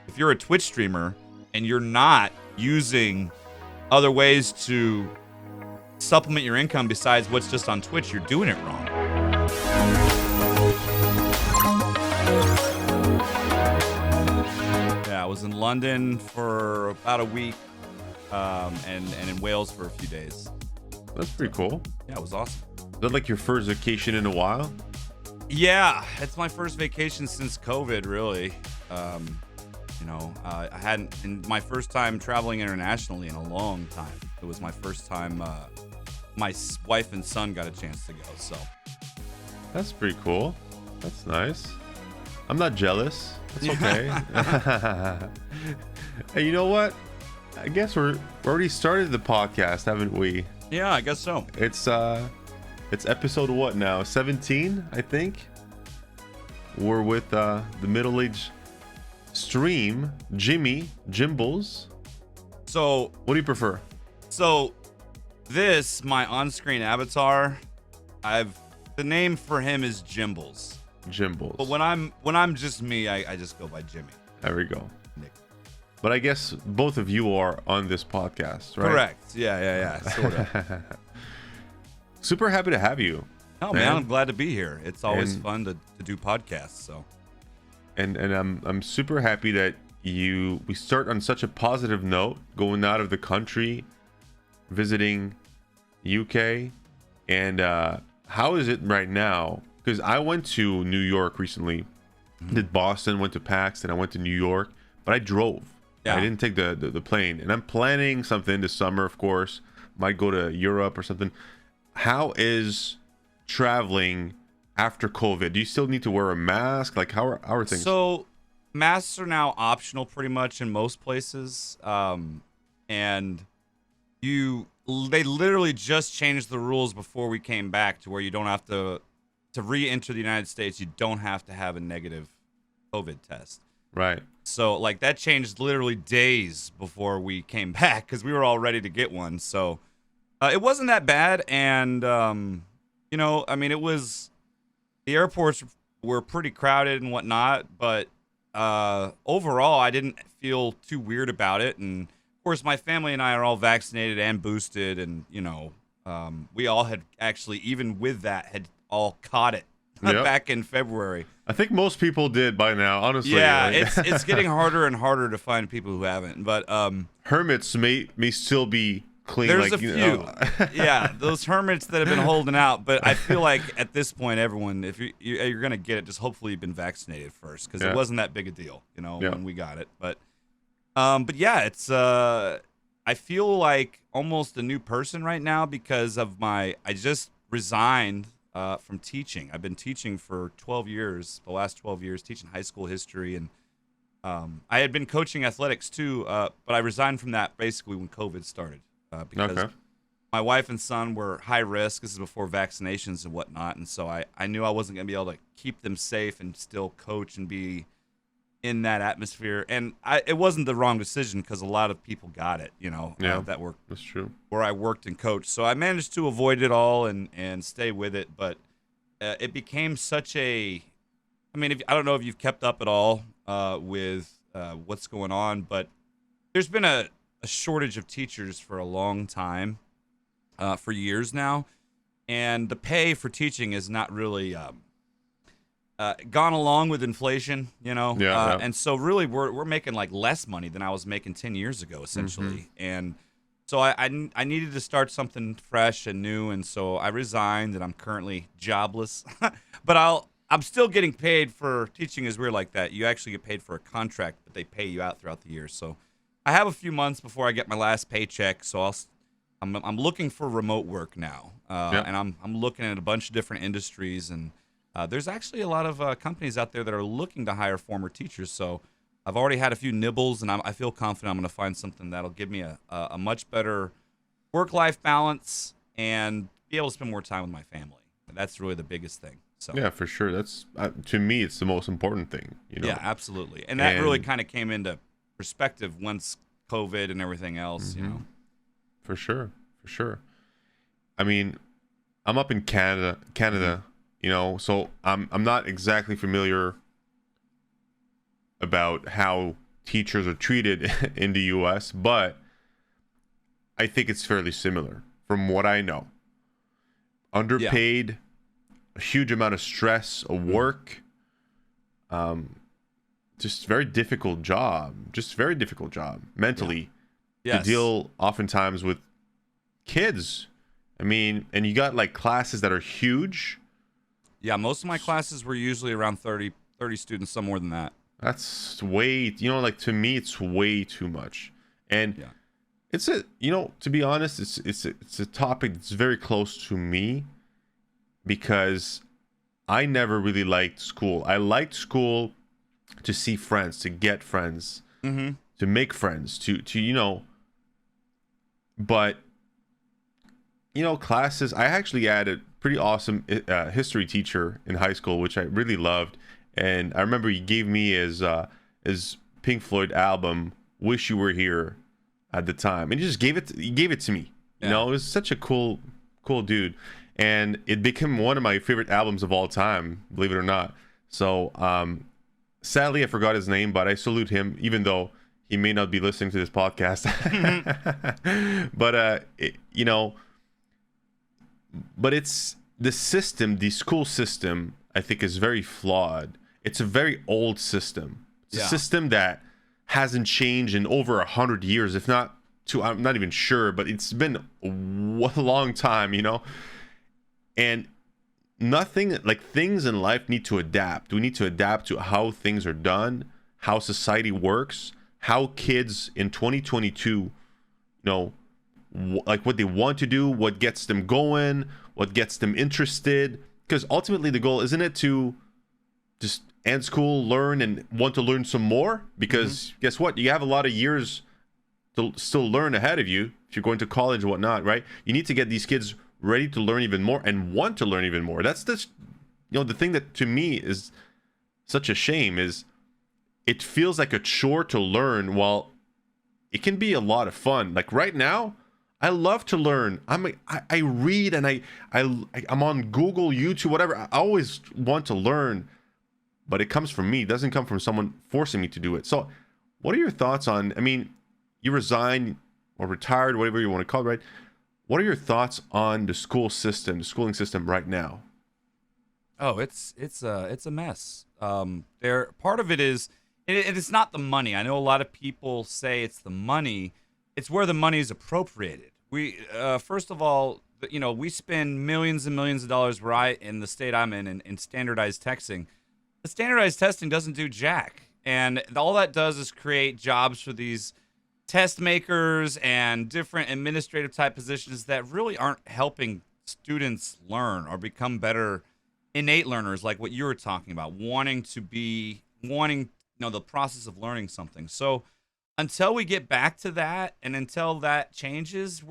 if you're a Twitch streamer and you're not using other ways to supplement your income besides what's just on Twitch, you're doing it wrong. Yeah, I was in London for about a week, and in Wales for a few days. That's pretty cool. Yeah, it was awesome. Is that like your first vacation in a while? Yeah, it's my first vacation since COVID, really. I hadn't, and my first time traveling internationally in a long time. It was my first time. My wife and son got a chance to go, so. That's pretty cool. That's nice. I'm not jealous. It's okay. Hey, you know what? I guess we're already started the podcast, haven't we? Yeah, I guess so. It's episode what now? 17, I think. We're with the MiddleAgedStream, Jimmy Jimbles. So, what do you prefer? So, this my on-screen avatar, the name for him is Jimbles. Jimbles. But when I'm just me, I just go by Jimmy. There we go. Nick. But I guess both of you are on this podcast, right? Correct. Yeah. Sort of. Super happy to have you. Oh man, I'm glad to be here. It's always fun to do podcasts. So. And I'm super happy that we start on such a positive note, going out of the country, visiting UK, and how is it right now? Because I went to New York recently, did Boston, went to PAX, and I went to New York, but I drove. Yeah. I didn't take the plane, and I'm planning something this summer, of course. Might go to Europe or something. How is traveling after COVID? Do you still need to wear a mask? Like, how are things? So masks are now optional pretty much in most places, and they literally just changed the rules before we came back to where you don't have to re-enter the United States. You don't have to have a negative COVID test. Right. So like that changed literally days before we came back because we were all ready to get one. So it wasn't that bad, and it was. The airports were pretty crowded and whatnot, but overall, I didn't feel too weird about it. And of course, my family and I are all vaccinated and boosted, and we all had actually, even with that, had all caught it back in February. I think most people did by now, honestly. Yeah, it's getting harder and harder to find people who haven't. But hermits may still be clean. There's a few. Yeah, those hermits that have been holding out. But I feel like at this point, everyone, if you're going to get it, just hopefully you've been vaccinated first, because it wasn't that big a deal, when we got it. But yeah, it's I feel like almost a new person right now because of I just resigned from teaching. I've been teaching for 12 years, the last 12 years, teaching high school history, and I had been coaching athletics too, but I resigned from that basically when COVID started. Because my wife and son were high risk. This is before vaccinations and whatnot. And so I knew I wasn't going to be able to keep them safe and still coach and be in that atmosphere. And it wasn't the wrong decision because a lot of people got it, that were that's true. Where I worked and coached. So I managed to avoid it all and stay with it. But it became such I don't know if you've kept up at all with what's going on, but there's been a shortage of teachers for a long time, for years now, and the pay for teaching is not really gone along with inflation, and so really we're making like less money than I was making 10 years ago essentially. And so I needed to start something fresh and new, and so I resigned, and I'm currently jobless. But I'm still getting paid for teaching. Is weird like that. You actually get paid for a contract, but they pay you out throughout the year. So I have a few months before I get my last paycheck, so I'm looking for remote work now, and I'm looking at a bunch of different industries, and there's actually a lot of companies out there that are looking to hire former teachers. So I've already had a few nibbles, and I feel confident I'm going to find something that'll give me a much better work-life balance and be able to spend more time with my family. That's really the biggest thing. So yeah, for sure. That's to me, it's the most important thing. Yeah, absolutely, and that really kind of came into perspective once COVID and everything else, For sure. I mean, I'm up in Canada, so I'm not exactly familiar about how teachers are treated in the US, but I think it's fairly similar from what I know. Underpaid, a huge amount of stress, of work, just very difficult job, mentally to deal oftentimes with kids. I mean, and you got like classes that are huge. Yeah, most of my classes were usually around 30 students, some more than that. That's way, like to me, it's way too much. And it's to be honest, it's a topic that's very close to me because I never really liked school. I liked school to see friends, to get friends, to make friends, to but classes. I actually had a pretty awesome history teacher in high school, which I really loved, and I remember he gave me his Pink Floyd album "Wish You Were Here" at the time, and he just gave it to me. It was such a cool dude, and it became one of my favorite albums of all time, believe it or not. So sadly I forgot his name, but I salute him, even though he may not be listening to this podcast. But but it's the system, the school system, I think is very flawed. It's a very old system. It's a system that hasn't changed in over 100 years, if not two. I'm not even sure, but it's been a long time, and nothing, like, things in life need to adapt. We need to adapt to how things are done, how society works, how kids in 2022 like what they want to do, what gets them going, what gets them interested. Because ultimately the goal, isn't it to just end school, learn, and want to learn some more? Because guess what? You have a lot of years to still learn ahead of you if you're going to college and whatnot, right? You need to get these kids ready to learn even more and want to learn even more. That's the thing that to me is such a shame is it feels like a chore to learn, while it can be a lot of fun. Like right now, I love to learn. I read, and I'm on Google, YouTube, whatever. I always want to learn, but it comes from me. It doesn't come from someone forcing me to do it. So what are your thoughts on, you resigned or retired, whatever you want to call it, right? What are your thoughts on the schooling system right now? Oh, it's a mess. Part of it is, it's not the money. I know a lot of people say it's the money. It's where the money is appropriated. We first of all, we spend millions and millions of dollars in the state I'm in standardized testing. The standardized testing doesn't do jack, and all that does is create jobs for these test makers and different administrative type positions that really aren't helping students learn or become better innate learners, like what you were talking about, wanting the process of learning something. So until we get back to that, and until that changes,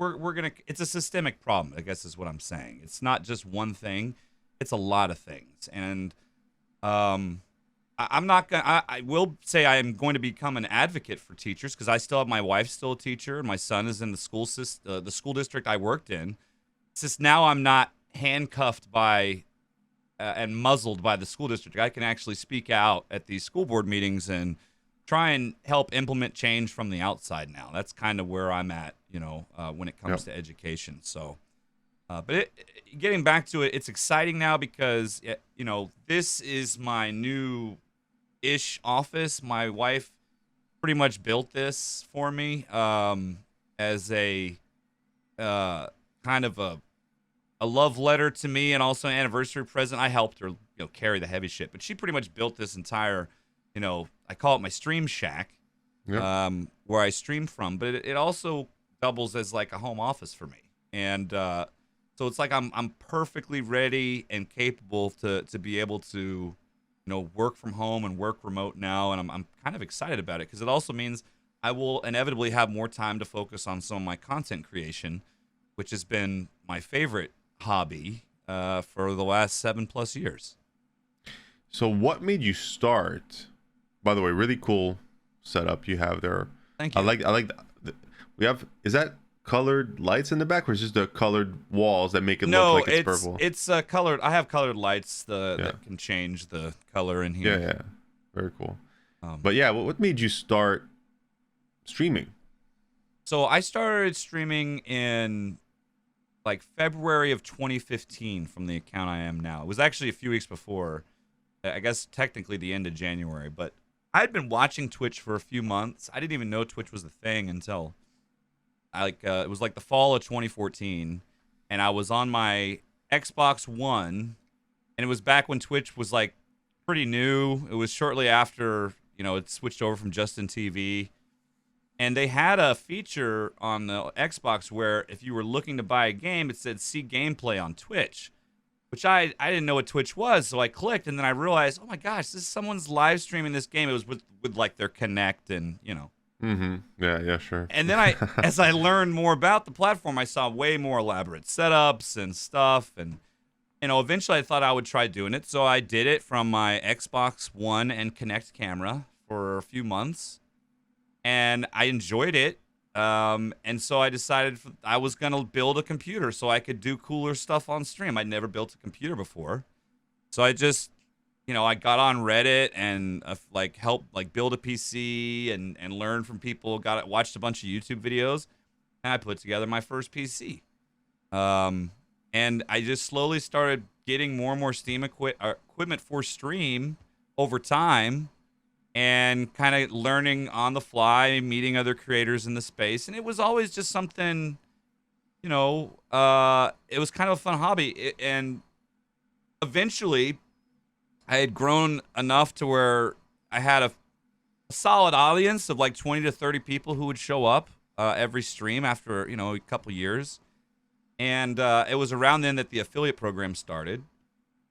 it's a systemic problem, I guess is what I'm saying. It's not just one thing, it's a lot of things. And I will say I am going to become an advocate for teachers, because I still have my wife's still a teacher, and my son is in the school district I worked in. It's just now I'm not handcuffed by and muzzled by the school district. I can actually speak out at these school board meetings and try and help implement change from the outside now. That's kind of where I'm at, when it comes to education. So, but getting back to it, it's exciting now because, this is my new-ish office. My wife pretty much built this for me as a kind of a love letter to me, and also an anniversary present. I helped her, carry the heavy shit, but she pretty much built this entire, I call it my stream shack, where I stream from, but it also doubles as like a home office for me. And so it's like I'm perfectly ready and capable to be able to, work from home and work remote now, and I'm kind of excited about it, because it also means I will inevitably have more time to focus on some of my content creation, which has been my favorite hobby for the last 7+ years. So what made you start? By the way, really cool setup you have there. Thank you. I like we have, is that colored lights in the back, or is it just the colored walls that make it look like it's purple? It's colored. I have colored lights that can change the color in here. Yeah, very cool. But yeah, what made you start streaming? So I started streaming in like February of 2015 from the account I am now. It was actually a few weeks before, I guess technically the end of January, but I'd been watching Twitch for a few months. I didn't even know Twitch was a thing until it was like the fall of 2014, and I was on my Xbox One, and it was back when Twitch was like pretty new. It was shortly after, it switched over from Justin TV. And they had a feature on the Xbox where if you were looking to buy a game, it said see gameplay on Twitch, which I didn't know what Twitch was. So I clicked, and then I realized, oh my gosh, this is someone's live streaming this game. It was with like their Connect and, Mm-hmm. Yeah, sure. And then as I learned more about the platform, I saw way more elaborate setups and stuff. And, eventually I thought I would try doing it. So I did it from my Xbox One and Connect camera for a few months. And I enjoyed it. And so I decided I was going to build a computer so I could do cooler stuff on stream. I'd never built a computer before. So I just, I got on Reddit and helped build a PC and learn from people, watched a bunch of YouTube videos, and I put together my first PC. And I just slowly started getting more and more Steam equipment for stream over time. And kind of learning on the fly, meeting other creators in the space. And it was always just something, it was kind of a fun hobby. And eventually, I had grown enough to where I had a solid audience of like 20 to 30 people who would show up every stream after, a couple years. And it was around then that the affiliate program started.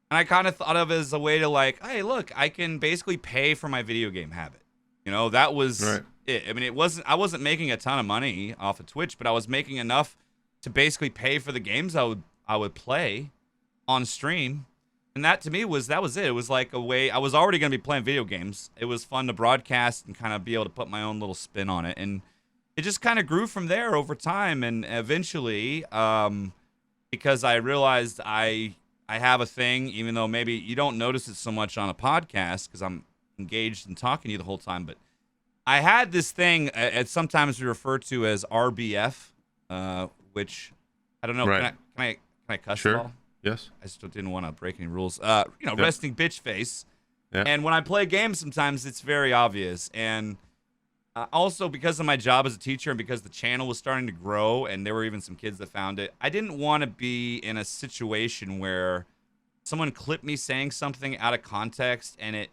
And I kind of thought of it as a way to hey, look, I can basically pay for my video game habit. That was it. I mean, I wasn't making a ton of money off of Twitch, but I was making enough to basically pay for the games I would play on stream. And that to me was it. It was like a way, I was already going to be playing video games. It was fun to broadcast and kind of be able to put my own little spin on it. And it just kind of grew from there over time. And eventually, because I realized I have a thing, even though maybe you don't notice it so much on a podcast because I'm engaged and talking to you the whole time. But I had this thing, sometimes we refer to as RBF, which I don't know. Right. Can I cuss Sure. at all? Yes. I still didn't want to break any rules. Yep. Resting bitch face. Yep. And when I play games, sometimes it's very obvious. And also because of my job as a teacher and because the channel was starting to grow and there were even some kids that found it, I didn't want to be in a situation where someone clipped me saying something out of context and it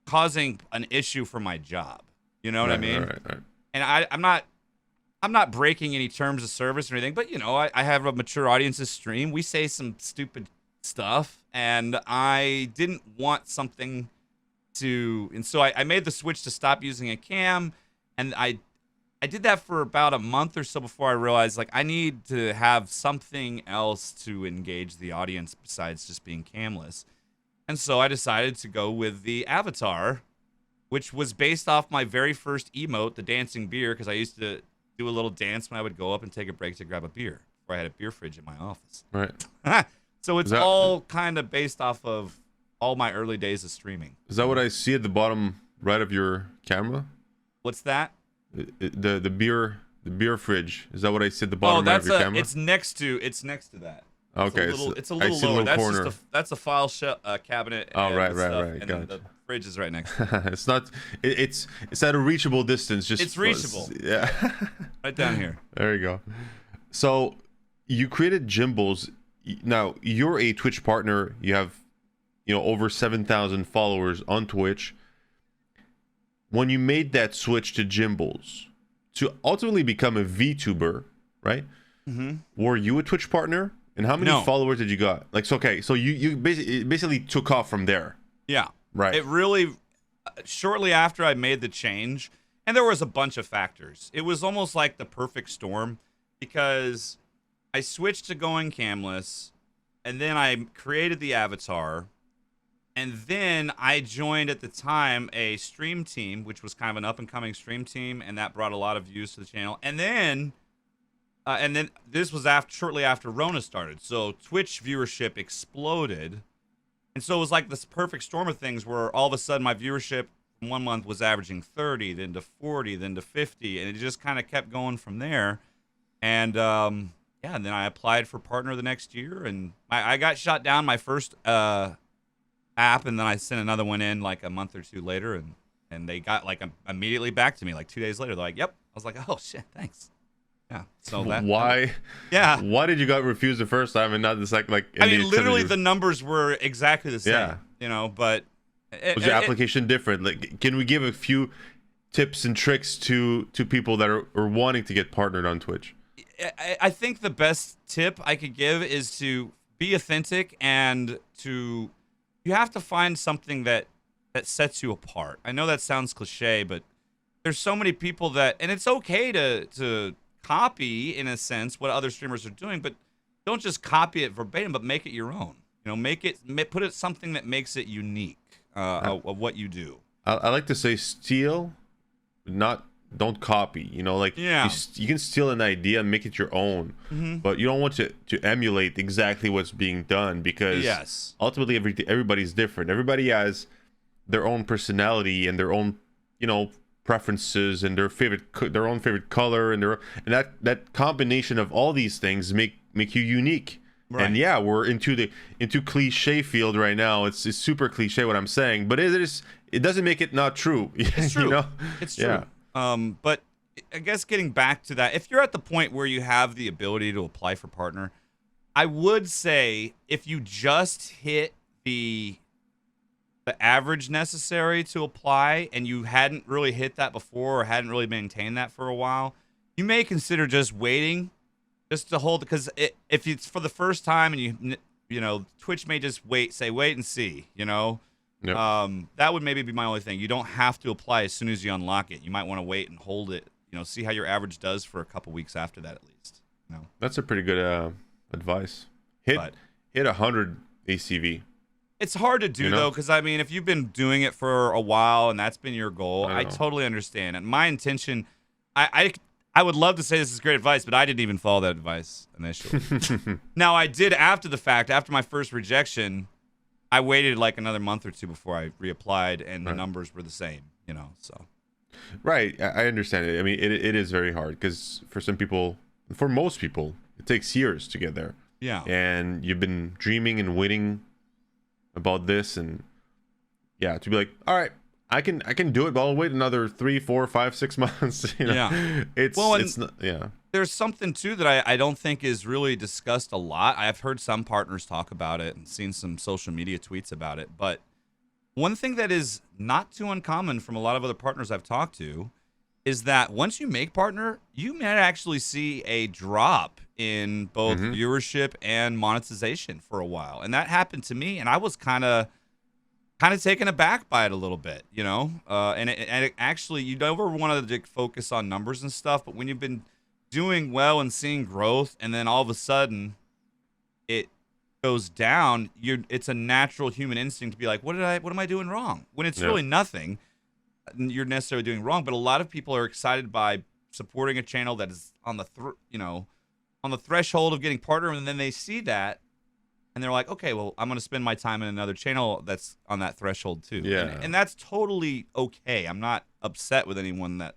causing an issue for my job. You know what I mean? Right. And I'm not breaking any terms of service or anything, but I have a mature audience's stream. We say some stupid stuff, and I didn't want something and so I made the switch to stop using a cam, and I did that for about a month or so before I realized I need to have something else to engage the audience besides just being camless. And so I decided to go with the avatar, which was based off my very first emote, the dancing beer, because I used to do a little dance when I would go up and take a break to grab a beer before I had a beer fridge in my office. Right. So it's all kind of based off of all my early days of streaming. Is that what I see at the bottom right of your camera? What's that? The beer fridge. Is that what I see at the bottom right of your camera? It's next to that. Okay, it's a little lower. That's a file cabinet. Oh, right. And then the fridge is right next to it. It's not. It's at a reachable distance. It's reachable. Yeah. Right down here. There you go. So you created Jimbles. Now you're a Twitch partner. You have, over 7,000 followers on Twitch. When you made that switch to Jimbles to ultimately become a VTuber, right? Mm-hmm. Were you a Twitch partner? And how many followers did you got? So you basically took off from there. Yeah. Right. It really, shortly after I made the change, and there was a bunch of factors. It was almost like the perfect storm because I switched to going camless, and then I created the avatar, and then I joined at the time a stream team, which was kind of an up-and-coming stream team, and that brought a lot of views to the channel. And then this was shortly after Rona started, so Twitch viewership exploded. And so it was like this perfect storm of things where all of a sudden my viewership one month was averaging 30, then to 40, then to 50, and it just kind of kept going from there. And and then I applied for partner the next year, and I got shot down my first app, and then I sent another one in like a month or two later, and they got like immediately back to me like 2 days later. They're like, "Yep." I was like, "Oh shit, thanks." Yeah. So why? Yeah. Why did you got refused the first time and not the second? Like, I mean, literally the numbers were exactly the same. Yeah. You know, but was your application different? Like, can we give a few tips and tricks to people that are wanting to get partnered on Twitch? I think the best tip I could give is to be authentic and you have to find something that sets you apart. I know that sounds cliche, but there's so many people and it's okay to copy in a sense what other streamers are doing, but don't just copy it verbatim, but make it your own. You know, put it something that makes it unique of what you do. I like to say steal, don't copy. You know, like you can steal an idea and make it your own, but you don't want to emulate exactly what's being done, because ultimately everybody's different. Everybody has their own personality and their own, you know, preferences and their own favorite color, and that combination of all these things make you unique. Right. And yeah, we're into cliche field right now. It's super cliche what I'm saying, but it doesn't make it not true. It's true. You know? It's true. Yeah. But I guess getting back to that, if you're at the point where you have the ability to apply for partner, I would say if you just hit the average necessary to apply and you hadn't really hit that before or hadn't really maintained that for a while, you may consider just waiting, just to hold, because if it's for the first time and you know, Twitch may just wait and see, you know. Yep. That would maybe be my only thing. You don't have to apply as soon as you unlock it. You might want to wait and hold it, you know, see how your average does for a couple weeks after that at least. You know? That's a pretty good advice. Hit 100 ACV. It's hard to do, though, because, I mean, if you've been doing it for a while and that's been your goal, I totally understand. And my intention, I would love to say this is great advice, but I didn't even follow that advice initially. Now, I did after the fact. After my first rejection, I waited like another month or two before I reapplied, and the numbers were the same, you know, so. Right. I understand it. I mean, it is very hard because for most people, it takes years to get there. Yeah. And you've been dreaming and waiting about this, and to be like, all right, I can do it, but I'll wait another 3, 4, 5, 6 months. You know? Yeah. It's not, there's something too that I don't think is really discussed a lot. I've heard some partners talk about it and seen some social media tweets about it, but one thing that is not too uncommon from a lot of other partners I've talked to is that once you make partner, you might actually see a drop in both viewership and monetization for a while. And that happened to me, and I was kind of taken aback by it a little bit, you know? And it actually, you never wanted to focus on numbers and stuff, but when you've been doing well and seeing growth, and then all of a sudden it goes down, it's a natural human instinct to be like, what am I doing wrong? When it's really nothing you're necessarily doing wrong. But a lot of people are excited by supporting a channel that is on the on the threshold of getting partner, and then they see that and they're like, okay, well, I'm going to spend my time in another channel that's on that threshold too. Yeah. And that's totally okay. I'm not upset with anyone that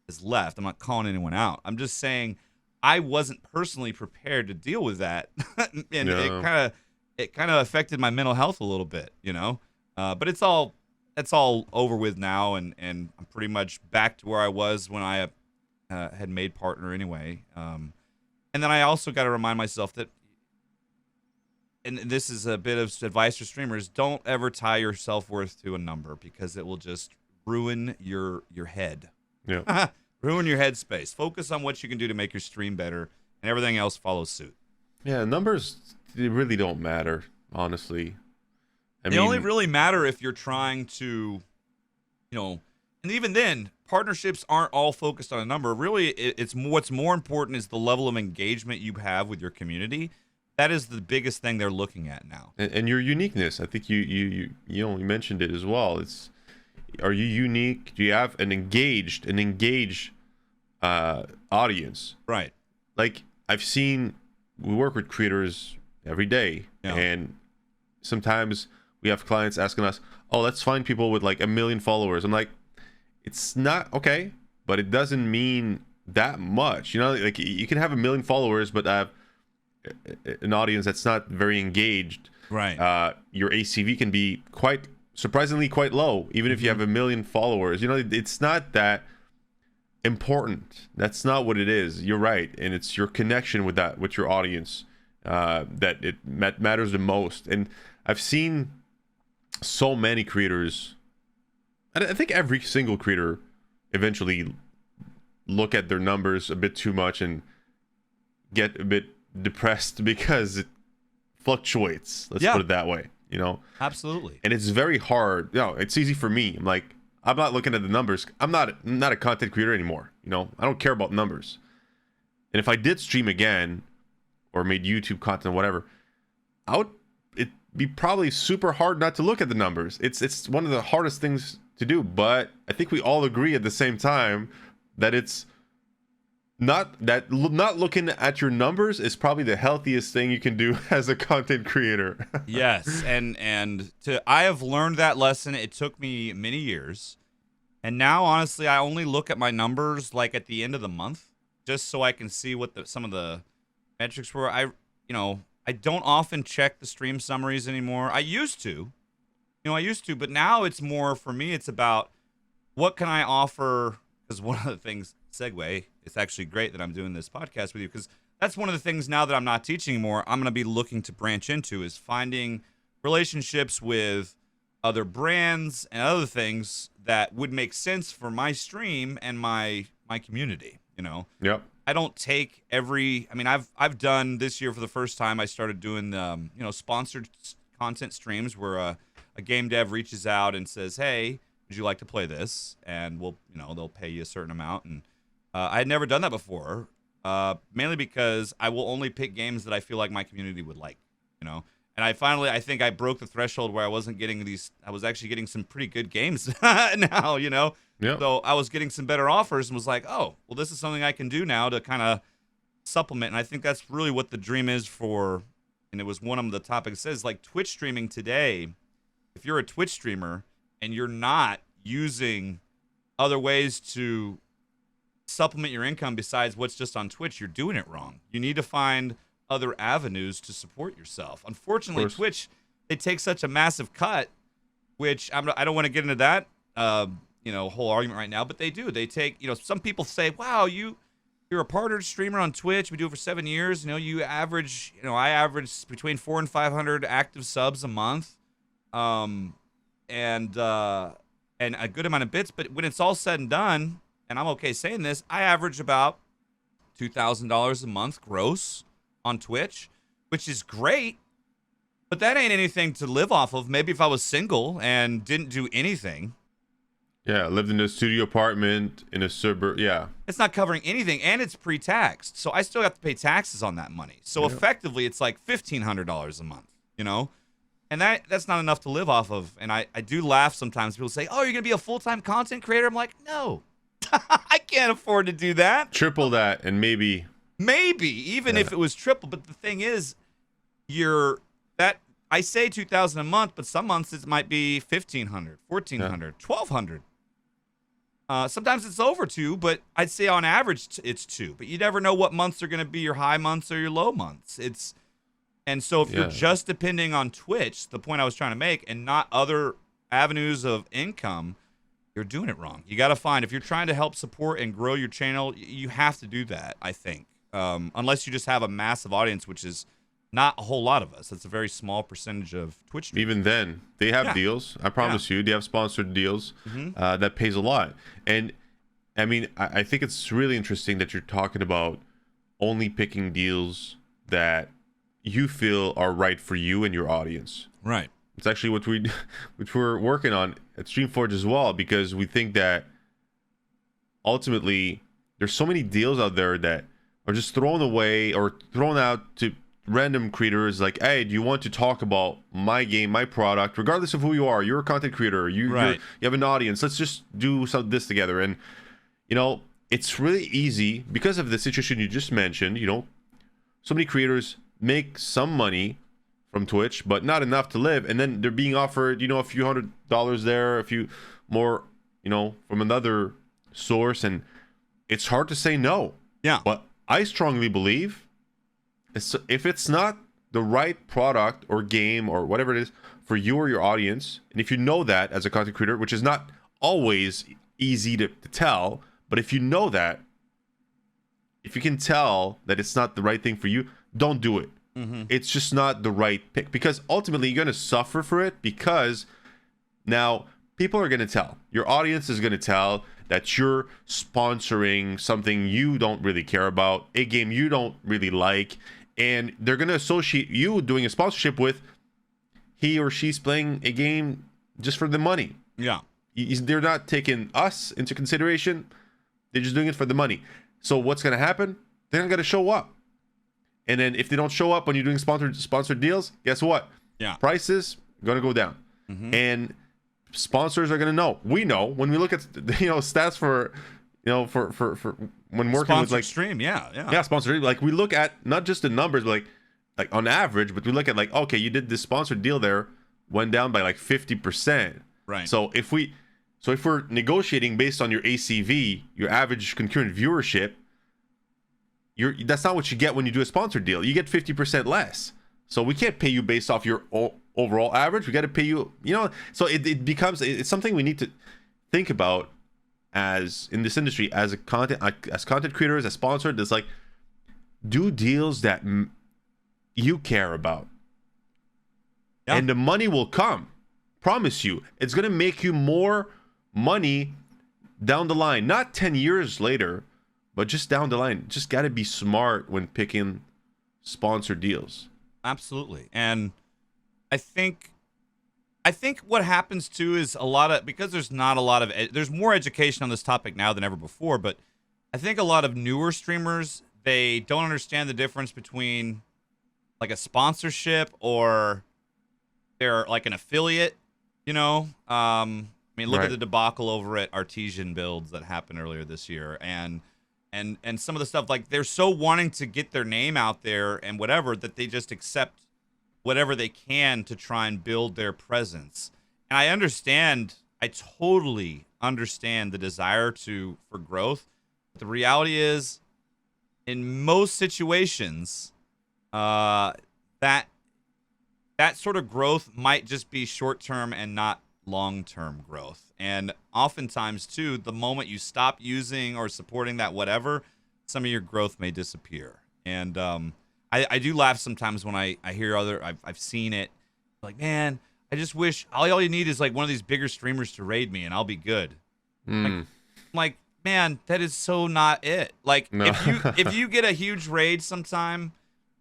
is left. I'm not calling anyone out. I'm just saying I wasn't personally prepared to deal with that. And it kind of affected my mental health a little bit, you know? But it's all over with now, and I'm pretty much back to where I was when I had made partner anyway. And then I also got to remind myself that, and this is a bit of advice for streamers, don't ever tie your self-worth to a number, because it will just ruin your head. Yeah. Ruin your headspace. Focus on what you can do to make your stream better, and everything else follows suit. Yeah, numbers, they really don't matter, honestly. They only really matter if you're trying to, and even then, partnerships aren't all focused on a number. Really, what's more important is the level of engagement you have with your community. That is the biggest thing they're looking at now. And your uniqueness. I think you mentioned it as well. Are you unique? Do you have an engaged audience? Right. Like we work with creators every day, and sometimes we have clients asking us, oh, let's find people with like 1 million followers. I'm like, it's not okay, but it doesn't mean that much. You know, like you can have 1 million followers, but have an audience that's not very engaged. Right. Your ACV can be surprisingly quite low, even if you have 1 million followers. You know, it's not that important. That's not what it is. You're right, and it's your connection with your audience that it matters the most. And I've seen so many creators, I think every single creator eventually look at their numbers a bit too much and get a bit depressed because it fluctuates. Let's put it that way, you know? Absolutely. And it's very hard. You know, it's easy for me. I'm like, I'm not looking at the numbers. I'm not a content creator anymore. You know, I don't care about numbers. And if I did stream again or made YouTube content, whatever, it'd be probably super hard not to look at the numbers. It's one of the hardest things to do. But I think we all agree at the same time that it's not looking at your numbers is probably the healthiest thing you can do as a content creator. Yes, I have learned that lesson. It took me many years, and now honestly, I only look at my numbers like at the end of the month, just so I can see what some of the metrics were. I don't often check the stream summaries anymore. I used to, but now it's more for me. It's about what can I offer. Because one of the things, segue, it's actually great that I'm doing this podcast with you, because that's one of the things now that I'm not teaching anymore, I'm going to be looking to branch into, is finding relationships with other brands and other things that would make sense for my stream and my community, you know? Yep. I don't take I've done this year for the first time, I started doing sponsored content streams where a game dev reaches out and says, hey, would you like to play this? And they'll pay you a certain amount. And I had never done that before, mainly because I will only pick games that I feel like my community would like, you know. And I think I broke the threshold where I wasn't getting these. I was actually getting some pretty good games now, you know. Yep. So I was getting some better offers and was like, oh, well, this is something I can do now to kind of supplement. And I think that's really what the dream is for. And it was one of the topics. It says like Twitch streaming today. If you're a Twitch streamer and you're not using other ways to supplement your income besides what's just on Twitch, you're doing it wrong. You need to find other avenues to support yourself. Unfortunately, Twitch, they take such a massive cut, which I don't want to get into that whole argument right now, but they do. They take, some people say, wow, you're a partner streamer on Twitch. We do it for 7 years. You average, I average between 400 and 500 active subs a month. And a good amount of bits, but when it's all said and done, and I'm okay saying this, I average about $2,000 a month gross on Twitch, which is great, but that ain't anything to live off of. Maybe if I was single and didn't do anything. Yeah, lived in a studio apartment in a suburb. Yeah. It's not covering anything, and it's pre-taxed, so I still have to pay taxes on that money. So effectively, it's like $1,500 a month, you know? And that's not enough to live off of. And I do laugh sometimes. People say, oh, you're going to be a full-time content creator? I'm like, no. I can't afford to do that. Triple that and maybe. Maybe, even if it was triple. But the thing is, I say $2,000 a month, but some months it might be $1,500, $1,400, $1,200. Sometimes it's over $2,000, but I'd say on average it's $2,000. But you never know what months are going to be your high months or your low months. And so if you're just depending on Twitch, the point I was trying to make, and not other avenues of income, you're doing it wrong. You got to find, if you're trying to help support and grow your channel, you have to do that, I think. Unless you just have a massive audience, which is not a whole lot of us. It's a very small percentage of Twitch streamers. Even then, they have deals. I promise you, they have sponsored deals that pays a lot. And I mean, I think it's really interesting that you're talking about only picking deals that you feel are right for you and your audience. Right. It's actually which we're working on at Streamforge as well, because we think that ultimately there's so many deals out there that are just thrown away or thrown out to random creators like, hey, do you want to talk about my game, my product, regardless of who you are? You're a content creator. You have an audience. Let's just do this together. And, it's really easy because of the situation you just mentioned. So many creators make some money from Twitch, but not enough to live. And then they're being offered, a few $100s there, a few more, from another source. And it's hard to say no. Yeah. But I strongly believe if it's not the right product or game or whatever it is for you or your audience, and if you know that as a content creator, which is not always easy to tell, but if you know that, if you can tell that it's not the right thing for you, don't do it. It's just not the right pick, because ultimately you're going to suffer for it, because now people are going to tell, your audience is going to tell that you're sponsoring something you don't really care about, a game you don't really like, and they're going to associate you doing a sponsorship with he or she's playing a game just for the money. Yeah. They're not taking us into consideration. They're just doing it for the money. So what's going to happen? They're not going to show up. And then if they don't show up when you're doing sponsored deals, guess what? Yeah. Prices going to go down. And sponsors are going to know. We know when we look at stats for for when working Sponsored with like stream, sponsored, like we look at not just the numbers, but like on average, but we look at like, okay, you did this sponsored deal there, went down by like 50%. Right. So if we're negotiating based on your ACV, your average concurrent viewership, that's not what you get when you do a sponsored deal. You get 50% less. So we can't pay you based off your overall average. We got to pay you, so it becomes, it's something we need to think about as in this industry, as content creators, as sponsored. It's like, do deals that you care about. Yeah. And the money will come. Promise you. It's going to make you more money down the line. Not 10 years later, but just down the line. Just got to be smart when picking sponsored deals. Absolutely. And I think what happens too is because there's not a lot of there's more education on this topic now than ever before, but I think a lot of newer streamers, they don't understand the difference between like a sponsorship or they're like an affiliate, I mean, look at the debacle over at Artesian Builds that happened earlier this year, and some of the stuff, like they're so wanting to get their name out there and whatever that they just accept whatever they can to try and build their presence. And I totally understand the desire for growth. But the reality is, in most situations, that sort of growth might just be short-term and not long-term growth. And oftentimes, too, the moment you stop using or supporting that whatever, some of your growth may disappear. And I do laugh sometimes when I hear I've seen it. Like, man, I just wish all you need is like one of these bigger streamers to raid me and I'll be good. Like, man, that is so not it. Like, no. if you get a huge raid sometime,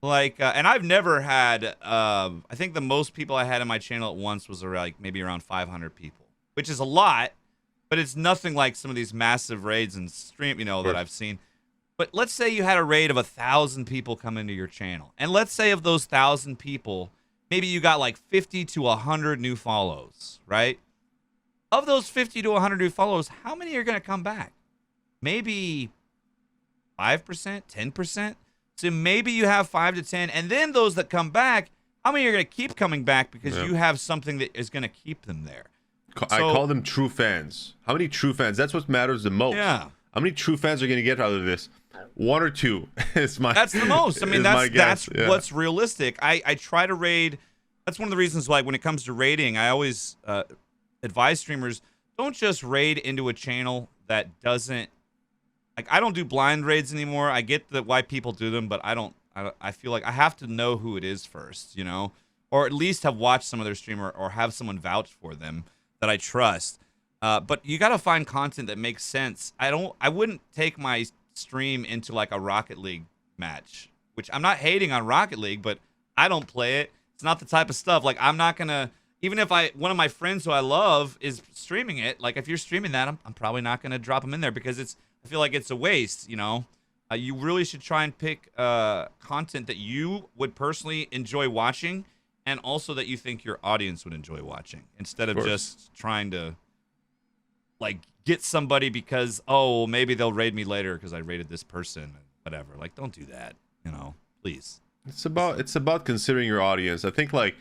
like, and I've never had, I think the most people I had in my channel at once was maybe around 500 people, which is a lot, but it's nothing like some of these massive raids and stream, that I've seen. But let's say you had a raid of 1,000 people come into your channel, and let's say of those 1,000 people, maybe you got like 50 to 100 new follows, right? Of those 50 to 100 new follows, how many are going to come back? Maybe 5%, 10%. So maybe you have 5 to 10, and then those that come back, how many are going to keep coming back because you have something that is going to keep them there? I call them true fans. How many true fans? That's what matters the most. Yeah. How many true fans are going to get out of this? 1 or 2 is my. That's the most. I mean, that's what's realistic. I try to raid. That's one of the reasons why when it comes to raiding, I always advise streamers, don't just raid into a channel that doesn't. Like, I don't do blind raids anymore. I get why people do them, but I feel like I have to know who it is first, or at least have watched some of their streamer or have someone vouch for them that I trust. But you got to find content that makes sense. I wouldn't take my stream into like a Rocket League match, which I'm not hating on Rocket League, but I don't play it. It's not the type of stuff. Like, I'm not going to, even if one of my friends who I love is streaming it, like if you're streaming that, I'm probably not going to drop them in there because I feel like it's a waste, You really should try and pick content that you would personally enjoy watching and also that you think your audience would enjoy watching instead of just trying to like get somebody because, maybe they'll raid me later because I raided this person, whatever. Like, don't do that, please. It's about considering your audience. I think like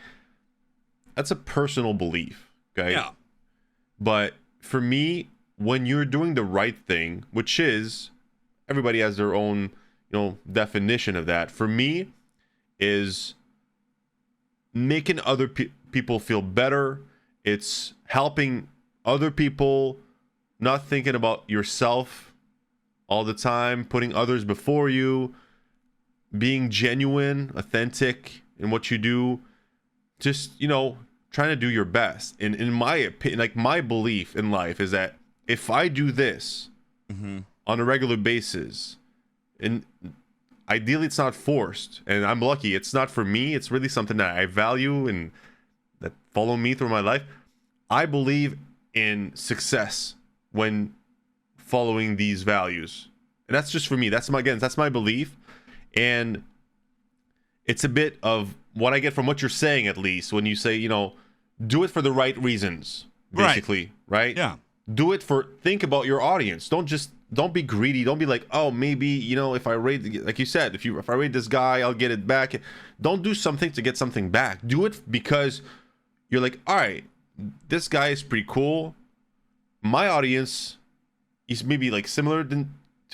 that's a personal belief, okay? Yeah. But for me, when you're doing the right thing, which is everybody has their own, definition of that. For me, is making other people feel better. It's helping other people, not thinking about yourself all the time, putting others before you, being genuine, authentic in what you do. Just, trying to do your best. And in my opinion, like my belief in life is that if I do this on a regular basis, and ideally it's not forced, and I'm lucky, it's not for me, it's really something that I value and that follow me through my life. I believe in success when following these values. And that's just for me. That's my belief. And it's a bit of what I get from what you're saying, at least, when you say, do it for the right reasons, basically, right? Yeah. Think about your audience. Don't be greedy. Don't be like, oh, maybe, if I rate, like you said, if I rate this guy, I'll get it back. Don't do something to get something back. Do it because you're like, all right, this guy is pretty cool. My audience is maybe like similar to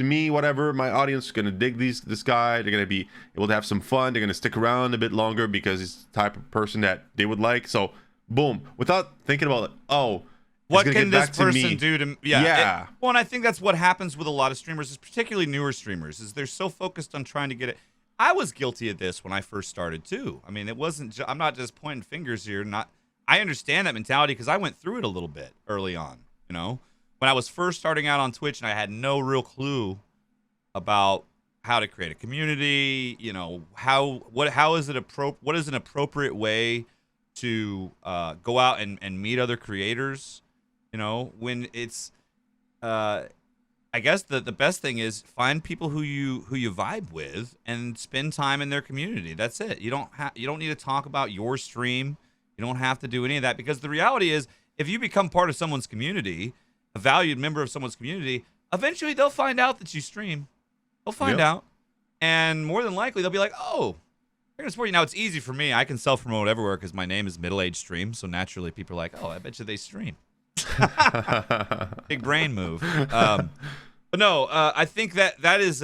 me, whatever. My audience is gonna dig this guy. They're gonna be able to have some fun. They're gonna stick around a bit longer because he's the type of person that they would like. So boom, without thinking about like, oh, what can this person do to me? Yeah. Well, and I think that's what happens with a lot of streamers, is particularly newer streamers, is they're so focused on trying to get it. I was guilty of this when I first started too. I mean, it wasn't. I'm not just pointing fingers here. I understand that mentality because I went through it a little bit early on. When I was first starting out on Twitch and I had no real clue about how to create a community, what is an appropriate way to go out and meet other creators, when it's I guess the best thing is find people who you vibe with and spend time in their community. That's it. You don't need to talk about your stream. You don't have to do any of that, because the reality is, if you become part of someone's community, a valued member of someone's community, eventually they'll find out that you stream. They'll find out. And more than likely, they'll be like, oh, we're going to support you. Now, it's easy for me. I can self-promote everywhere because my name is MiddleAgedStream. So naturally, people are like, oh, I bet you they stream. Big brain move. But no, I think that is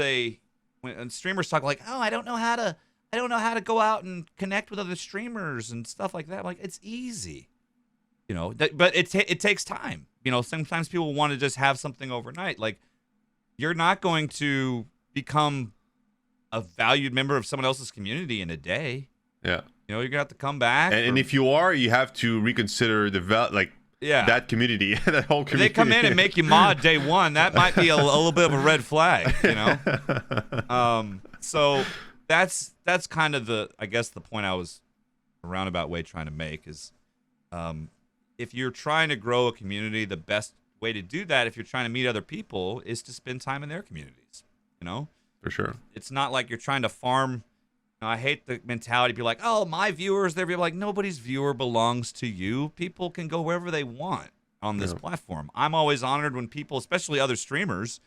when streamers talk like, oh, I don't know how to go out and connect with other streamers and stuff like that. Like, it's easy. But it takes time. Sometimes people want to just have something overnight. Like, you're not going to become a valued member of someone else's community in a day. Yeah. You're gonna have to come back. And if you are, you have to reconsider that community, that whole community. If they come in and make you mod day one, that might be a little bit of a red flag. So that's kind of the point I was a roundabout way trying to make is, if you're trying to grow a community, the best way to do that, if you're trying to meet other people, is to spend time in their communities. For sure. It's not like you're trying to farm. I hate the mentality. People like, oh, my viewers, they're like, nobody's viewer belongs to you. People can go wherever they want on this platform. I'm always honored when people, especially other streamers,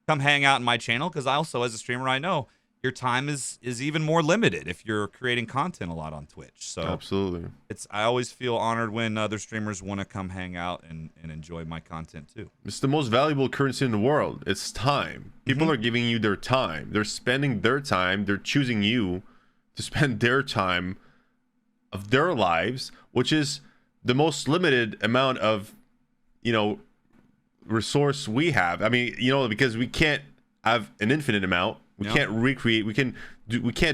come hang out in my channel, because I also, as a streamer, I know your time is even more limited if you're creating content a lot on Twitch. So absolutely, I always feel honored when other streamers want to come hang out and enjoy my content too. It's the most valuable currency in the world. It's time. People are giving you their time. They're spending their time. They're choosing you to spend their time of their lives, which is the most limited amount of, resource we have. I mean, because we can't have an infinite amount. We can't recreate. We can't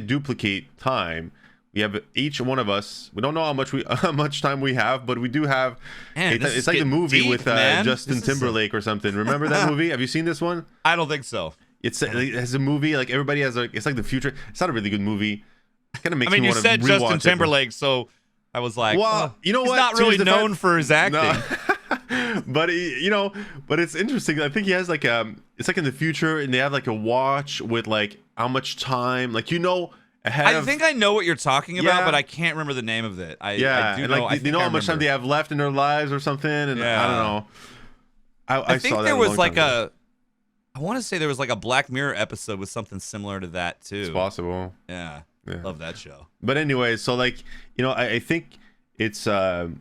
duplicate time. We have each one of us. We don't know how much time we have, but we do have. It's like the movie with Justin Timberlake or something. Remember that movie? Have you seen this one? I don't think so. It has a movie like everybody has. It's like the future. It's not a really good movie. It kind of makes me want to rewatch it. You said Justin Timberlake, so I was like, well, you know he's what? Not really known for his acting. No. But but it's interesting. I think he has it's like in the future, and they have like a watch with like how much time, ahead. I think I know what you're talking about, but I can't remember the name of it. I do know. They know how much time they have left in their lives or something, and I don't know. I think saw there that was I want to say there was like a Black Mirror episode with something similar to that too. It's possible. Yeah. Yeah. Love that show. But anyway, so like, I think it's a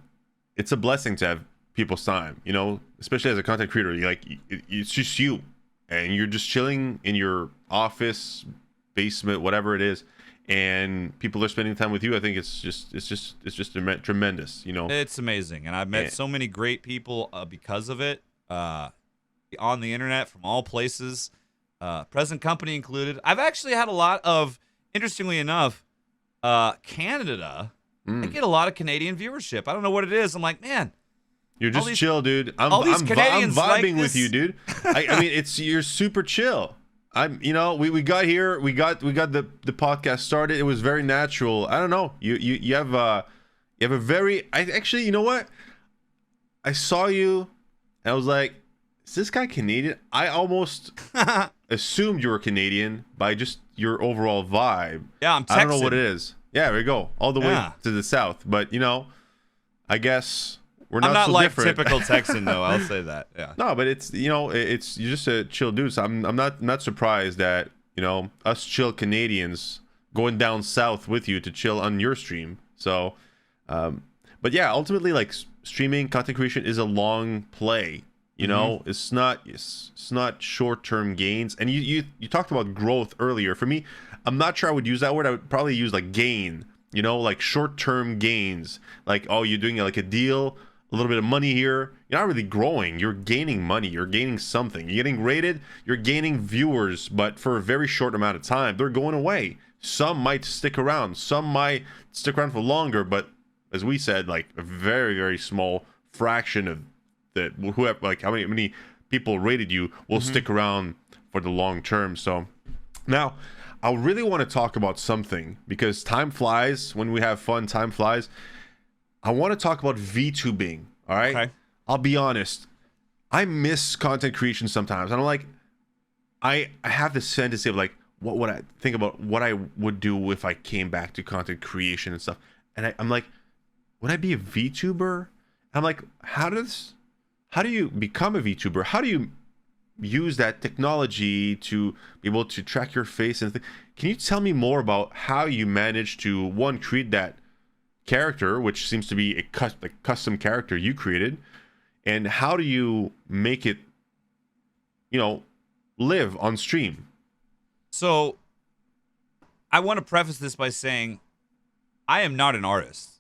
blessing to have people's time, especially as a content creator. It's just you, and you're just chilling in your office, basement, whatever it is, and people are spending time with you. I think it's just tremendous, It's amazing, and I've met so many great people because of it, on the internet from all places, present company included. I've actually had a lot of, interestingly enough, Canada. I get a lot of Canadian viewership. I don't know what it is. I'm like, man, you're just chill, dude. I'm Canadians vibing like with you, dude. I mean, you're super chill. We got here, we got the podcast started. It was very natural. I don't know. You have a very, actually, you know what? I saw you, and I was like, is this guy Canadian? I almost assumed you were Canadian by just your overall vibe. Yeah, I'm Texan. I don't know what it is. Yeah, there we go. All the way to the south. But, I guess we're not so different. I'm not like typical Texan, though. I'll say that. Yeah. No, but it's, you're just a chill dude. So I'm not surprised that, us chill Canadians going down south with you to chill on your stream. So, but yeah, ultimately, like, streaming content creation is a long play. It's not short-term gains. And you talked about growth earlier. For me, I'm not sure I would use that word. I would probably use like gain, like short-term gains. Like, oh, you're doing like a deal, a little bit of money here. You're not really growing. You're gaining money. You're gaining something. You're getting rated. You're gaining viewers, but for a very short amount of time. They're going away. Some might stick around. Some might stick around for longer, but as we said, like a very, very small fraction of that, whoever, like how many people rated you will stick around for the long term. So now I really want to talk about something, because time flies when we have fun. Time flies. I want to talk about VTubing. All right. Okay. I'll be honest. I miss content creation sometimes. And I'm like, I have this fantasy of like, what would I think about what I would do if I came back to content creation and stuff. And I'm like, would I be a VTuber? I'm like, how do you become a VTuber? How do you use that technology to be able to track your face and can you tell me more about how you managed to, one, create that character, which seems to be a custom character you created, and how do you make it, live on stream? So I want to preface this by saying I am not an artist.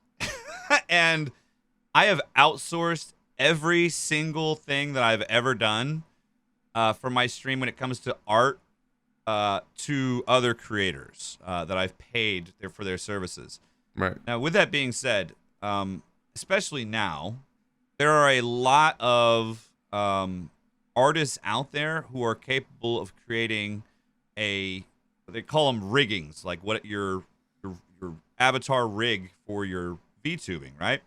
And I have outsourced every single thing that I've ever done for my stream when it comes to art to other creators that I've paid for their services. Right. Now, with that being said, especially now, there are a lot of artists out there who are capable of creating they call them riggings, like what your avatar rig for your VTubing, right?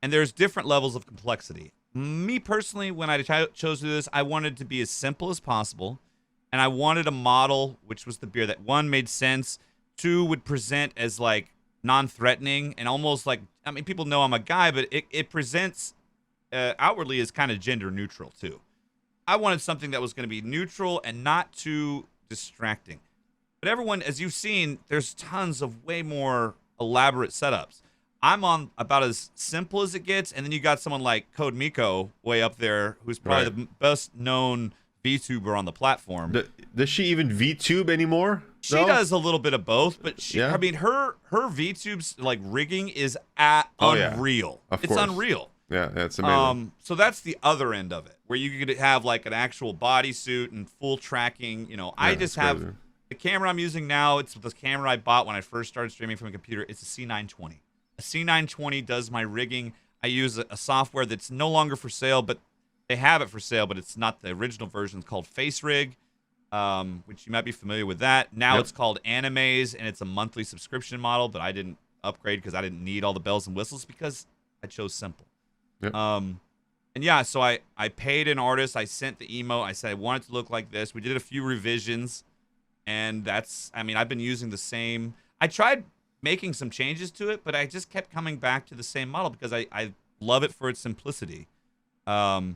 And there's different levels of complexity. Me personally, when I chose to do this, I wanted to be as simple as possible, and I wanted a model, which was the beer, that one made sense, two would present as like non-threatening, and almost like, I mean, people know I'm a guy, but it presents outwardly as kind of gender neutral too. I wanted something that was going to be neutral and not too distracting. But everyone, as you've seen, there's tons of way more elaborate setups. I'm on about as simple as it gets, and then you got someone like Code Miko way up there, who's probably the best known VTuber on the platform. Does she even VTube anymore? She does a little bit of both, but I mean, her VTube's like rigging is unreal. Yeah. It's unreal. Yeah, that's amazing. So that's the other end of it, where you could have like an actual bodysuit and full tracking. I just have the camera I'm using now. It's the camera I bought when I first started streaming from a computer. It's a C920. A C920 does my rigging. I use a software that's no longer for sale, but they have it for sale, but it's not the original version. It's called Face Rig, which you might be familiar with that. Now it's called Animes, and it's a monthly subscription model, but I didn't upgrade because I didn't need all the bells and whistles because I chose simple. Yep. And yeah, so I paid an artist. I sent the emo. I said I want it to look like this. We did a few revisions, and I've been using the same. I tried making some changes to it, but I just kept coming back to the same model because I love it for its simplicity. And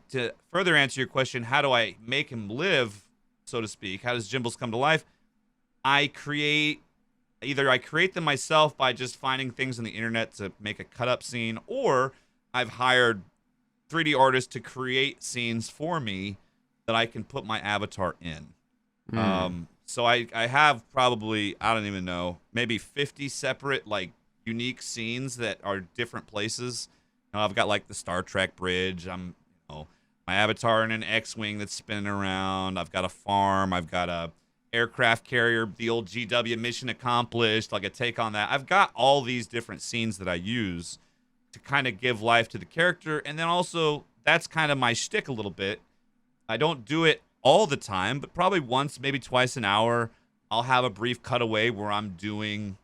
to further answer your question, how do I make him live, so to speak? How does Jimbles come to life? I create Either I create them myself by just finding things on the internet to make a cut-up scene, or I've hired 3D artists to create scenes for me that I can put my avatar in. So I have probably, I don't even know, maybe 50 separate, like, unique scenes that are different places. I've got, like, the Star Trek bridge. My avatar in an X-Wing that's spinning around. I've got a farm. I've got a aircraft carrier, the old GW mission accomplished, like a take on that. I've got all these different scenes that I use to kind of give life to the character. And then also, that's kind of my shtick a little bit. I don't do it all the time, but probably once, maybe twice an hour, I'll have a brief cutaway where I'm doing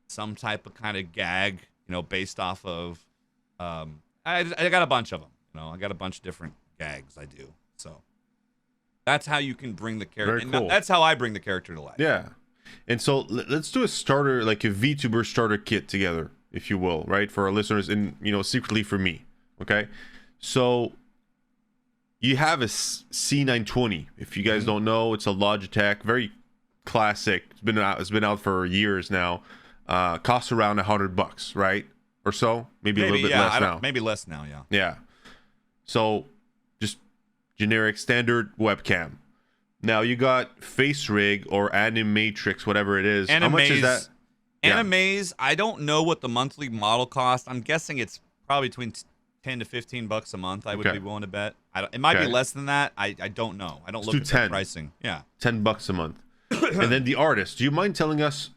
some type of kind of gag, based off of, I got a bunch of them, I got a bunch of different gags I do. So that's how you can bring the character. Very cool. That's how I bring the character to life. Yeah. And so let's do a starter, like a VTuber starter kit together, if you will, right? For our listeners and, secretly for me. Okay. So you have a C920. If you guys don't know, it's a Logitech, very classic. It's been out for years now. Costs around $100, right? Or so, maybe a little bit less now. Maybe less now, yeah. Yeah. So just generic standard webcam. Now you got Face Rig or Animatrix, whatever it is. How much is that? Animaze, I don't know what the monthly model costs. I'm guessing it's probably between $10 to $15 a month. I would be willing to bet. It might be less than that. I don't know. I don't look at the pricing. Yeah, $10 a month. And then the artist. Do you mind telling us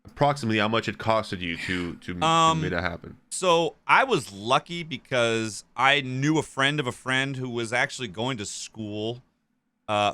approximately how much it costed you to make that happen? So I was lucky because I knew a friend of a friend who was actually going to school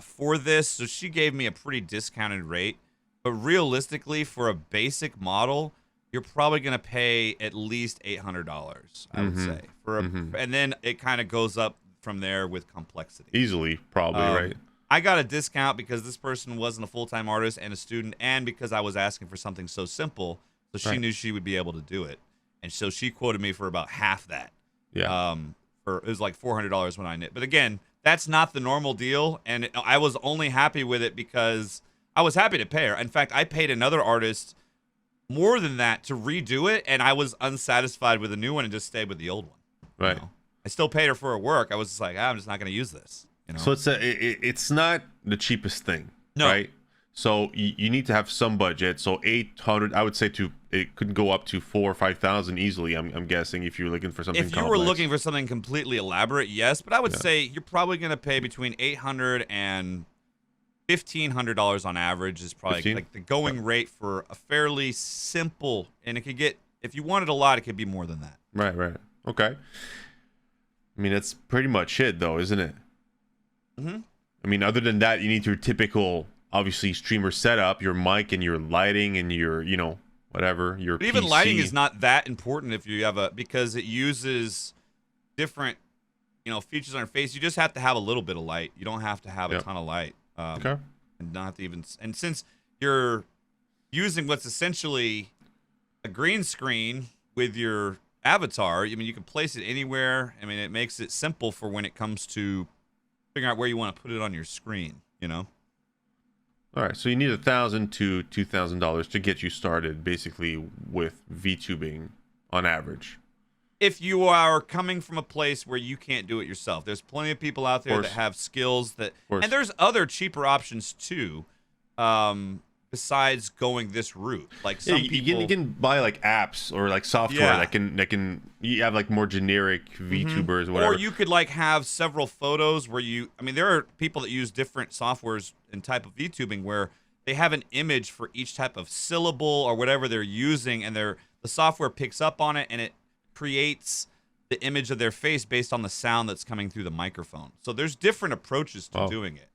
for this, so she gave me a pretty discounted rate. But realistically, for a basic model, you're probably going to pay at least $800, I would say. And then it kind of goes up from there with complexity. Easily, probably, right? I got a discount because this person wasn't a full-time artist and a student, and because I was asking for something so simple, so she knew she would be able to do it. And so she quoted me for about half that. Yeah. It was like $400 when I knit. But again, that's not the normal deal, and I was only happy with it because I was happy to pay her. In fact, I paid another artist more than that to redo it, and I was unsatisfied with the new one and just stayed with the old one. Right. I still paid her for her work. I was just like, I'm just not going to use this. So it's not the cheapest thing, right? So you need to have some budget. So 800, I would say it could go up to 4,000 or 5,000 easily. I'm guessing if you're looking for something. If you were looking for something completely elaborate, yes, but I would say you're probably going to pay between $800 and $1,500 on average is probably like the going rate for a fairly simple. And it could get, if you wanted a lot, it could be more than that. Right. Okay. I mean, that's pretty much it, though, isn't it? I mean, other than that, you need your typical, obviously, streamer setup, your mic and your lighting and your, whatever, your But even PC. lighting is not that important if you have because it uses different, features on your face. You just have to have a little bit of light. You don't have to have a ton of light. Okay. And not even, and since you're using what's essentially a green screen with your avatar, I mean, you can place it anywhere. I mean, it makes it simple for when it comes to figuring out where you want to put it on your screen, All right, so you need $1,000 to $2,000 to get you started, basically, with VTubing on average. If you are coming from a place where you can't do it yourself, there's plenty of people out there that have skills and there's other cheaper options too, besides going this route. Like some people, you can buy like apps or like software that can you have like more generic VTubers or whatever. Or you could like have several photos where there are people that use different softwares and type of VTubing where they have an image for each type of syllable or whatever they're using, and the software picks up on it and it creates the image of their face based on the sound that's coming through the microphone. So there's different approaches to doing it.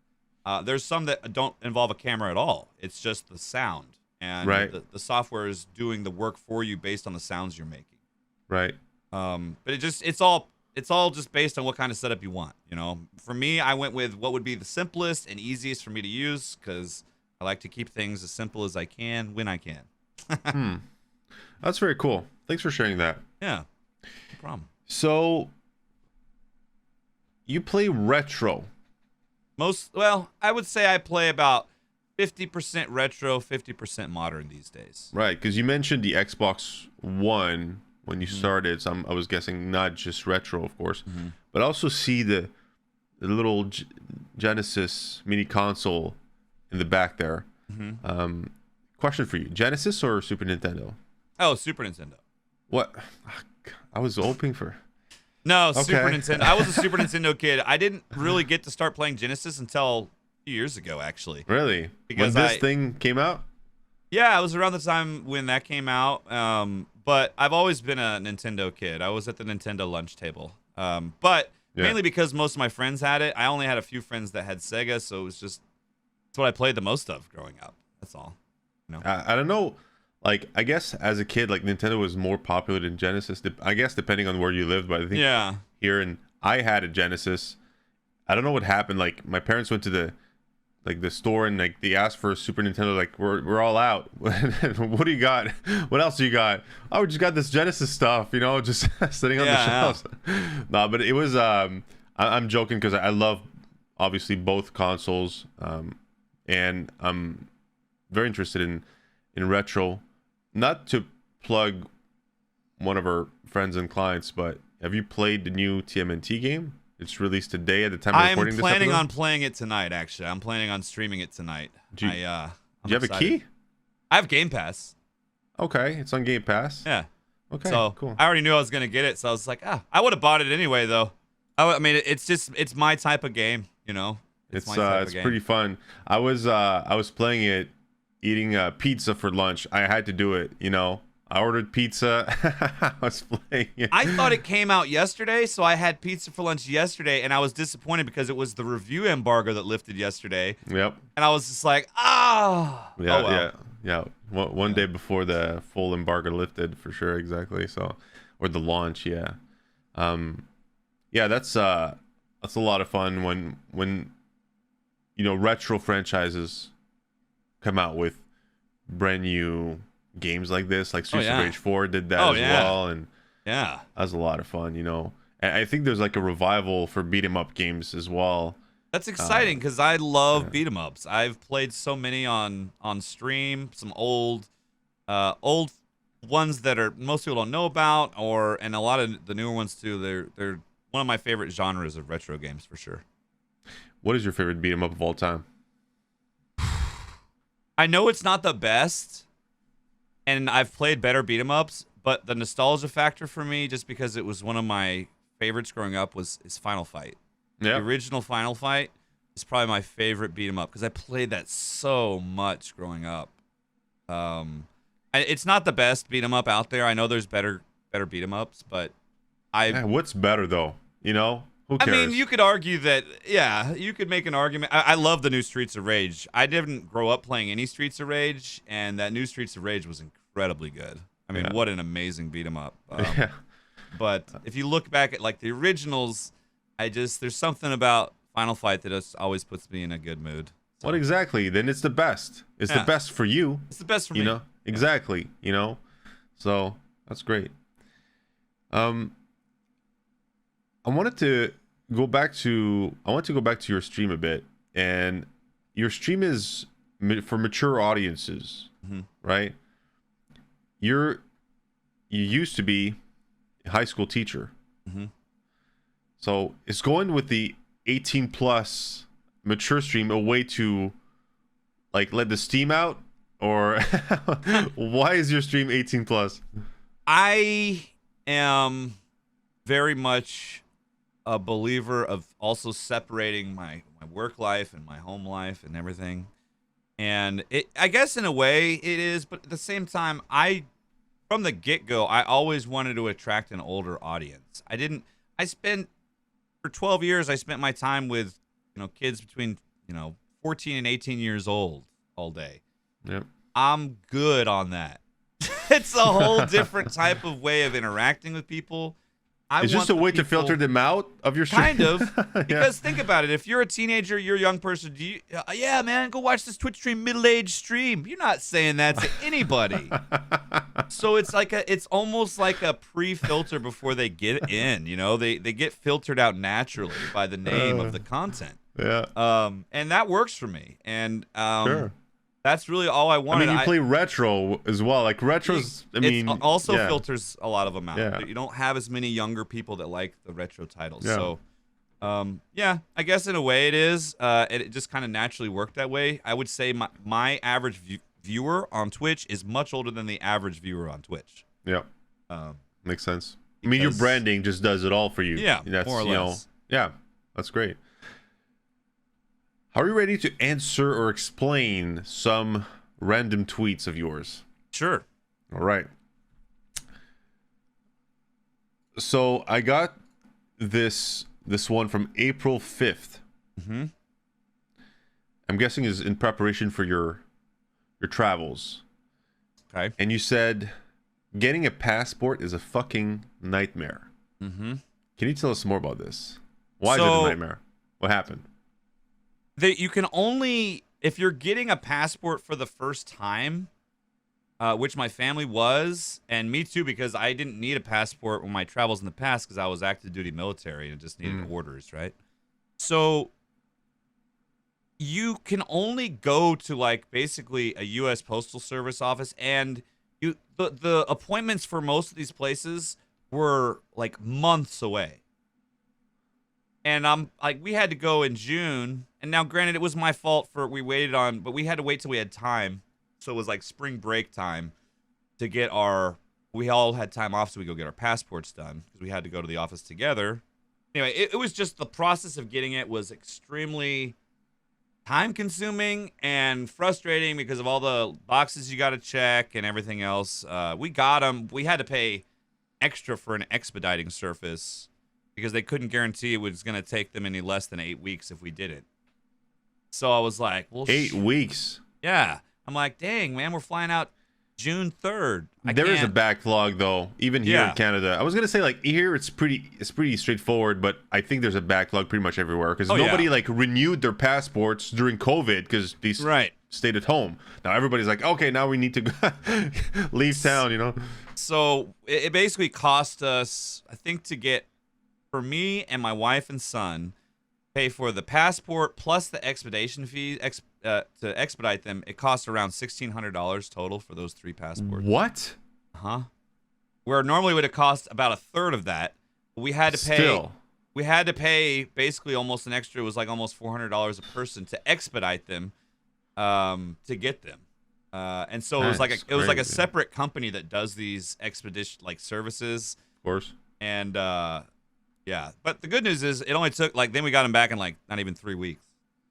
There's some that don't involve a camera at all. It's just the sound. And the software is doing the work for you based on the sounds you're making. Right. But it's all just based on what kind of setup you want. For me, I went with what would be the simplest and easiest for me to use because I like to keep things as simple as I can when I can. That's very cool. Thanks for sharing that. Yeah. No problem. So you play retro. I would say I play about 50% retro, 50% modern these days. Right, because you mentioned the Xbox One when you started, so I was guessing not just retro, of course, but I also see the little Genesis mini console in the back there. Question for you: Genesis or Super Nintendo? Oh, Super Nintendo. What? I was hoping for. No, Okay. Super Nintendo. I was a Super Nintendo kid. I didn't really get to start playing Genesis until a few years ago, actually. Really? Because when this thing came out? Yeah, it was around the time when that came out. But I've always been a Nintendo kid. I was at the Nintendo lunch table. But mainly because most of my friends had it. I only had a few friends that had Sega, so it was just it's what I played the most of growing up. That's all. You know? I don't know. Like, I guess as a kid, like, Nintendo was more popular than Genesis. I guess depending on where you lived, but I think here and I had a Genesis. I don't know what happened. Like, my parents went to the store and like they asked for a Super Nintendo. Like, we're all out. What do you got? What else do you got? Oh, we just got this Genesis stuff, you know, just sitting on the shelves. No, but it was. I'm joking because I love obviously both consoles, and I'm very interested in retro. Not to plug one of our friends and clients, but have you played the new TMNT game? It's released today at the time of recording this episode. I'm planning on playing it tonight, actually. I'm planning on streaming it tonight. Do you have a key? I have Game Pass. Okay, it's on Game Pass. Yeah. Okay, so cool. I already knew I was going to get it, so I was like, I would have bought it anyway, though. I mean, it's my type of game, you know? It's pretty fun. I was playing it, eating pizza for lunch. I had to do it, you know. I ordered pizza. I was playing it. I thought it came out yesterday, so I had pizza for lunch yesterday, and I was disappointed because it was the review embargo that lifted yesterday. Yep. And I was just like, yeah. One day before the full embargo lifted, for sure, exactly. So, or the launch, yeah. That's a lot of fun when you know, retro franchises come out with brand new games like this. Like Streets of Rage 4 did that well, and that was a lot of fun, you know. And I think there's like a revival for beat 'em up games as well. That's exciting because I love beat 'em ups. I've played so many on stream, some old ones that are most people don't know about, and a lot of the newer ones too. They're one of my favorite genres of retro games for sure. What is your favorite beat 'em up of all time? I know it's not the best, and I've played better beat 'em ups, but the nostalgia factor for me, just because it was one of my favorites growing up, is Final Fight. Yeah. The original Final Fight is probably my favorite beat 'em up because I played that so much growing up. It's not the best beat 'em up out there. I know there's better beat 'em ups, but what's better though? You know, who cares? I mean, you could argue that. Yeah, you could make an argument. I love the new Streets of Rage. I didn't grow up playing any Streets of Rage, and that new Streets of Rage was incredibly good. I mean, what an amazing beat 'em up. But if you look back at like the originals, there's something about Final Fight that just always puts me in a good mood. So. What exactly? Then it's the best. It's the best for you. It's the best for me. You know, exactly. You know, so that's great. I wanted to go back to your stream a bit, and your stream is for mature audiences, right? You used to be a high school teacher, so it's going with the 18 plus mature stream a way to like let the steam out, or why is your stream 18 plus? I am very much a believer of also separating my work life and my home life and everything. And I guess in a way it is, but at the same time, from the get-go, I always wanted to attract an older audience. For 12 years, I spent my time with, you know, kids between, you know, 14 and 18 years old all day. Yep. I'm good on that. It's a whole different type of way of interacting with people. It's just a way to filter them out of your stream. Kind of. Because think about it. If you're a teenager, you're a young person, yeah, man, go watch this Twitch stream, MiddleAgedStream. You're not saying that to anybody. So it's almost like a pre-filter before they get in, you know? They get filtered out naturally by the name of the content. Yeah. And that works for me. And sure. That's really all I wanted. I mean, you play retro as well. Like retros, it also yeah. filters a lot of them out. Yeah. You don't have as many younger people that like the retro titles. Yeah. So, yeah, I guess in a way it is. It just kind of naturally worked that way. I would say my average viewer on Twitch is much older than the average viewer on Twitch. Yeah. Makes sense. I mean, your branding just does it all for you. Yeah, that's, more or less. Yeah, that's great. Are you ready to answer or explain some random tweets of yours? Sure. All right. So I got this one from April 5th. Mm-hmm. I'm guessing is in preparation for your travels. Okay. And you said getting a passport is a fucking nightmare. Mm-hmm. Can you tell us more about this? Why is it a nightmare? What happened? You can only, if you're getting a passport for the first time, which my family was, and me too, because I didn't need a passport when my travels in the past because I was active duty military and just needed orders, right? So you can only go to like basically a U.S. Postal Service office, and the appointments for most of these places were like months away. And I'm like, we had to go in June, and now granted it was my fault but we had to wait till we had time. So it was like spring break time to get we all had time off so we go get our passports done because we had to go to the office together. Anyway, it was just the process of getting it was extremely time consuming and frustrating because of all the boxes you got to check and everything else. We got them. We had to pay extra for an expediting service because they couldn't guarantee it was going to take them any less than 8 weeks if we did it. So I was like, well, 8 weeks. Yeah. I'm like, dang, man, we're flying out June 3rd. There is a backlog, though, even here in Canada. I was going to say, like, here it's pretty straightforward, but I think there's a backlog pretty much everywhere because nobody, like, renewed their passports during COVID because they stayed at home. Now everybody's like, okay, now we need to leave town, you know? So it basically cost us, I think, to get, for me and my wife and son, pay for the passport plus the expedition fee to expedite them. It cost around $1,600 total for those 3 passports. What? Where normally would have cost about a third of that. We had to pay. Still. We had to pay basically almost an extra. It was like almost $400 a person to expedite them, to get them. And so it was like a separate company that does these expedition services. Of course. And yeah, but the good news is it only took then we got them back in not even 3 weeks.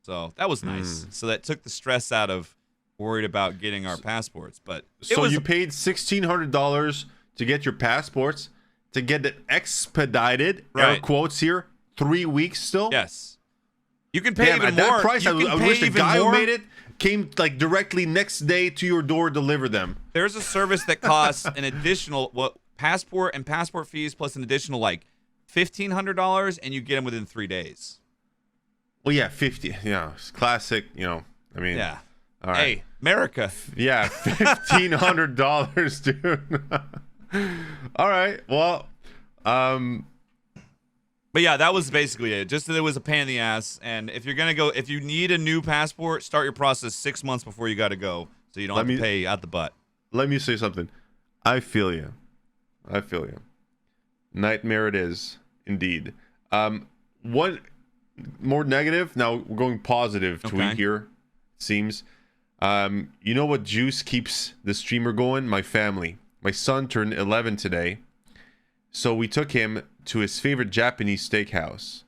So that was nice. So that took the stress out of worried about getting our passports. But so you paid $1,600 to get your passports, to get it expedited, air quotes here, 3 weeks still? Yes. You can pay even at more. That price, I wish the guy who made it came directly next day to your door, deliver them. There's a service that costs an additional passport and passport fees plus an additional $1,500, and you get them within 3 days. Well, yeah, 50. Yeah, it's classic. I mean, yeah. All right. Hey, America. Yeah, $1,500, dude. All right. Well, but yeah, that was basically it. Just that it was a pain in the ass. And if you need a new passport, start your process 6 months before you got to go, so you don't have to pay out the butt. Let me say something. I feel you. Nightmare it is, indeed. One more negative. Now we're going positive tweet here. Seems. You know what juice keeps the streamer going? My family. My son turned 11 today, so we took him to his favorite Japanese steakhouse.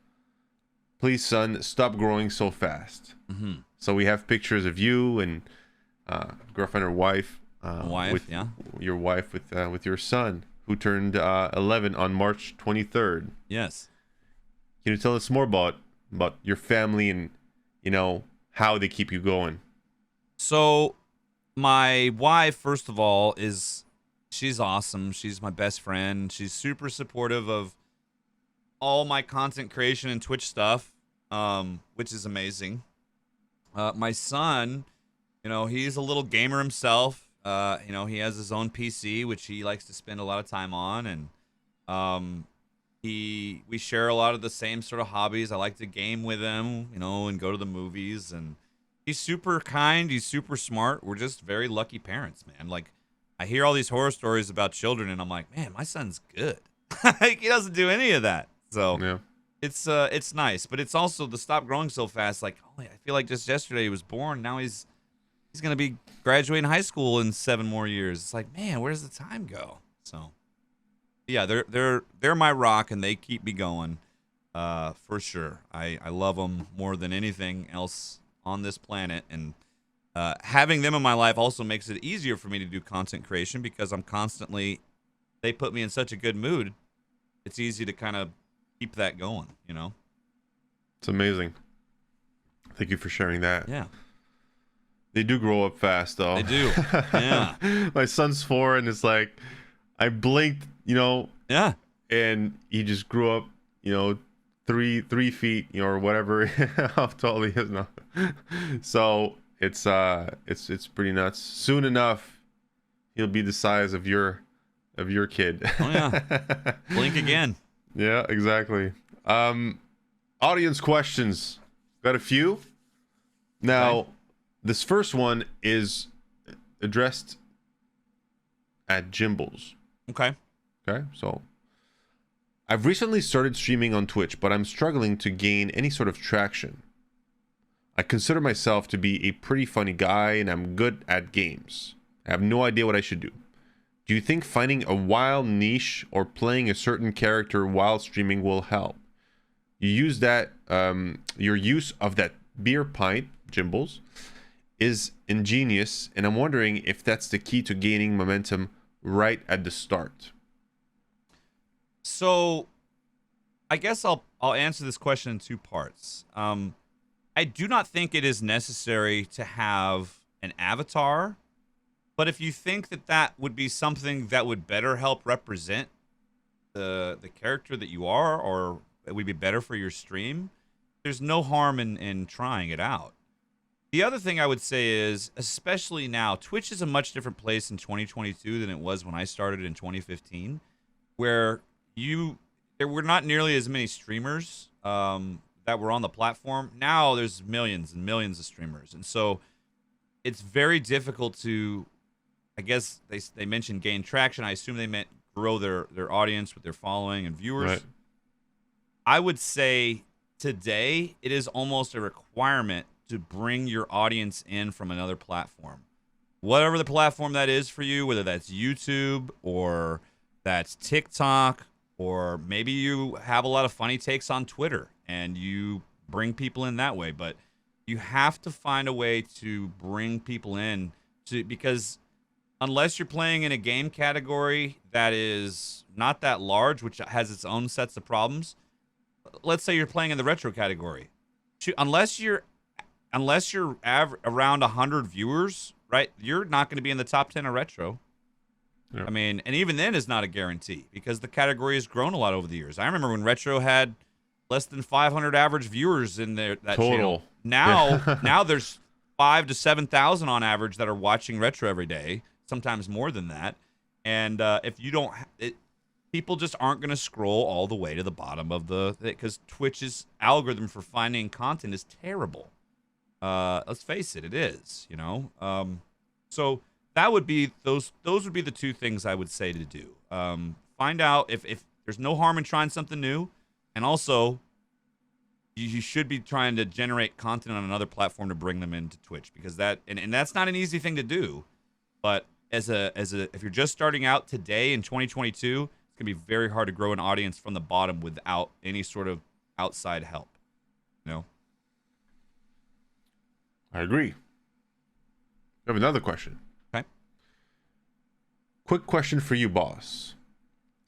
Please, son, stop growing so fast. Mm-hmm. So we have pictures of you and girlfriend or wife. Your wife with your son who turned 11 on March 23rd. Yes. Can you tell us more about your family and how they keep you going? So my wife, first of all, she's awesome. She's my best friend. She's super supportive of all my content creation and Twitch stuff, which is amazing. My son, he's a little gamer himself. He has his own PC, which he likes to spend a lot of time on, and we share a lot of the same sort of hobbies. I like to game with him, and go to the movies, and He's super kind. He's super smart. We're just very lucky parents, man. Like, I hear all these horror stories about children, and I'm like, man, my son's good. Like, he doesn't do any of that. So Yeah. it's nice, but it's also to stop growing so fast. Like, oh, I feel like just yesterday he was born. Now he's gonna be graduating high school in 7 more years. It's like, man, where does the time go? So, yeah, they're my rock, and they keep me going, for sure. I love them more than anything else on this planet, and having them in my life also makes it easier for me to do content creation because they put me in such a good mood. It's easy to kind of keep that going, you know? It's amazing. Thank you for sharing that. Yeah. They do grow up fast, though. They do. Yeah. My son's 4, and it's like, I blinked, Yeah. and he just grew up, 3 feet, or whatever, how tall he is now. So it's pretty nuts. Soon enough, he'll be the size of your kid. Oh yeah. Blink again. Yeah, exactly. Audience questions. Got a few. Now, Okay. This first one is addressed at Jimbles. Okay. Okay, so I've recently started streaming on Twitch, but I'm struggling to gain any sort of traction. I consider myself to be a pretty funny guy, and I'm good at games. I have no idea what I should do. Do you think finding a wild niche or playing a certain character while streaming will help? You use that, your use of that beer pint, Jimbles, is ingenious, and I'm wondering if that's the key to gaining momentum right at the start. So, I guess I'll answer this question in 2 parts. I do not think it is necessary to have an avatar, but if you think that would be something that would better help represent the character that you are, or it would be better for your stream, there's no harm in trying it out. The other thing I would say is, especially now, Twitch is a much different place in 2022 than it was when I started in 2015, where there were not nearly as many streamers that were on the platform. Now there's millions and millions of streamers, and so it's very difficult to, I guess they mentioned gain traction. I assume they meant grow their audience with their following and viewers. Right. I would say today it is almost a requirement to bring your audience in from another platform. Whatever the platform that is for you, whether that's YouTube or that's TikTok, or maybe you have a lot of funny takes on Twitter and you bring people in that way. But you have to find a way to bring people in because unless you're playing in a game category that is not that large, which has its own sets of problems. Let's say you're playing in the retro category. Unless you're around 100 viewers, right? You're not going to be in the top 10 of retro. Yeah. I mean, and even then is not a guarantee because the category has grown a lot over the years. I remember when retro had less than 500 average viewers in that Total. channel. Now there's 5,000 to 7,000 on average that are watching retro every day, sometimes more than that. And if you don't, people just aren't going to scroll all the way to the bottom of because Twitch's algorithm for finding content is terrible. Let's face it, it is, so that would be those would be the 2 things I would say to do. Find out if there's no harm in trying something new, and also you should be trying to generate content on another platform to bring them into Twitch, because and that's not an easy thing to do. But if you're just starting out today in 2022, it's gonna be very hard to grow an audience from the bottom without any sort of outside help. I agree. I have another question. Okay. Quick question for you, boss.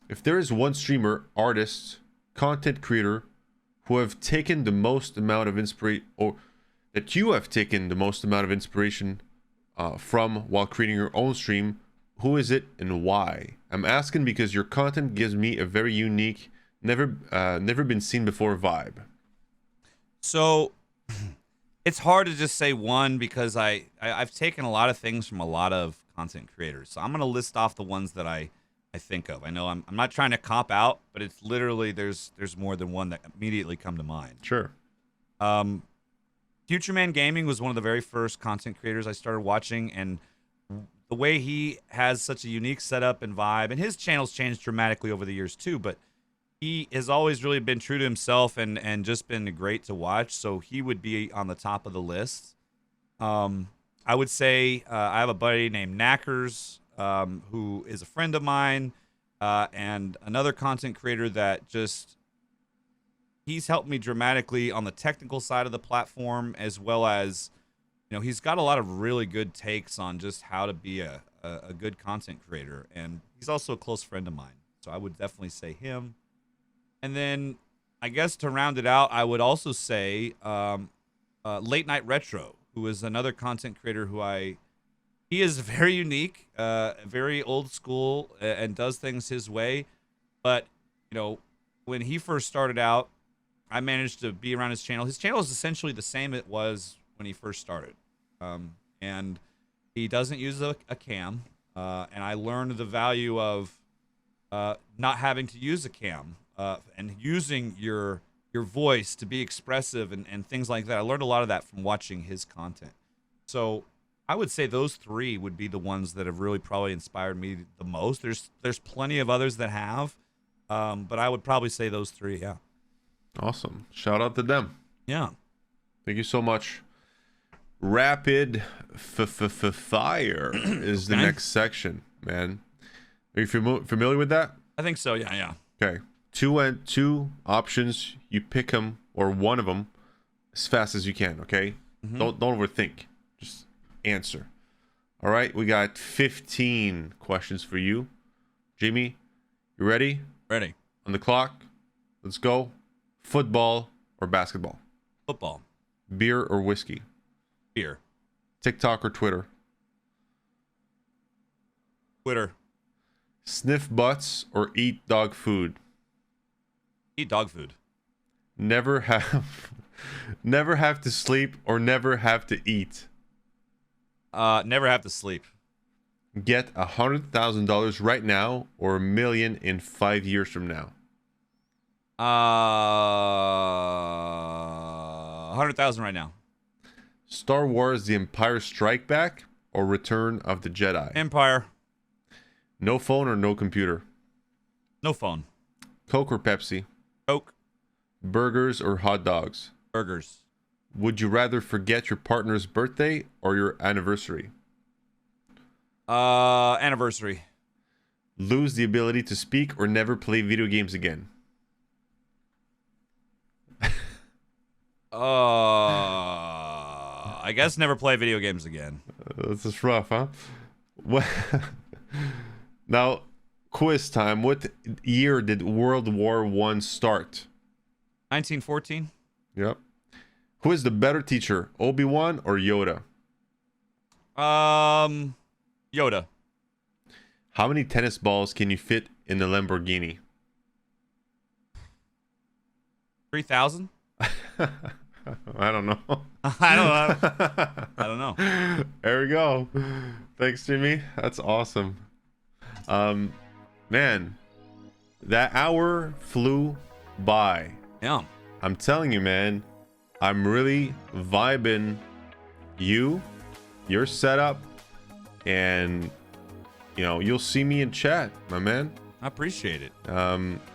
If there is one streamer, artist, content creator who have taken the most amount of inspiration, or that you have taken the most amount of inspiration from while creating your own stream, who is it and why? I'm asking because your content gives me a very unique, never been seen before vibe. So it's hard to just say one because I've taken a lot of things from a lot of content creators. So I'm going to list off the ones that I think of. I know I'm not trying to cop out, but it's literally there's more than one that immediately come to mind. Sure. Future Man Gaming was one of the very first content creators I started watching, and the way he has such a unique setup and vibe, and his channel's changed dramatically over the years too, but he has always really been true to himself and just been great to watch. So he would be on the top of the list. I would say I have a buddy named Knackers, who is a friend of mine, and another content creator that just, he's helped me dramatically on the technical side of the platform, as well as, he's got a lot of really good takes on just how to be a good content creator. And he's also a close friend of mine. So I would definitely say him. And then I guess to round it out, I would also say Late Night Retro, who is another content creator he is very unique, very old school, and does things his way. But, when he first started out, I managed to be around his channel. His channel is essentially the same it was when he first started. And he doesn't use a cam. And I learned the value of not having to use a cam and using your voice to be expressive and things like that. I learned a lot of that from watching his content. So I would say those three would be the ones that have really probably inspired me the most. There's plenty of others that have, but I would probably say those three, yeah. Awesome. Shout out to them. Yeah. Thank you so much. Rapid fire is the next section, man. Are you familiar with that? I think so, yeah. Okay. Two options. You pick them, or one of them, as fast as you can, okay? Mm-hmm. Don't overthink. Just answer. All right, we got 15 questions for you. Jimmy, you ready? Ready. On the clock. Let's go. Football or basketball? Football. Beer or whiskey? Beer. TikTok or Twitter? Twitter. Sniff butts or eat dog food? Eat dog food. Never have to sleep or never have to eat? Never have to sleep. Get $100,000 right now or $1 million in 5 years from now? 100,000 right now. Star Wars: The Empire Strike Back or Return of the Jedi? Empire. No phone or no computer? No phone. Coke or Pepsi? Coke. Burgers or hot dogs? Burgers. Would you rather forget your partner's birthday or your anniversary? Anniversary. Lose the ability to speak or never play video games again? I guess never play video games again. This is rough, huh? What? Now, quiz time. What year did World War I start? 1914. Yep. Who is the better teacher, Obi-Wan or Yoda? Yoda. How many tennis balls can you fit in the Lamborghini? 3,000. I don't know. I don't know. There we go. Thanks, Jimmy. That's awesome. Man, that hour flew by. Yeah. I'm telling you, man, I'm really vibing your setup, and you'll see me in chat, my man. I appreciate it.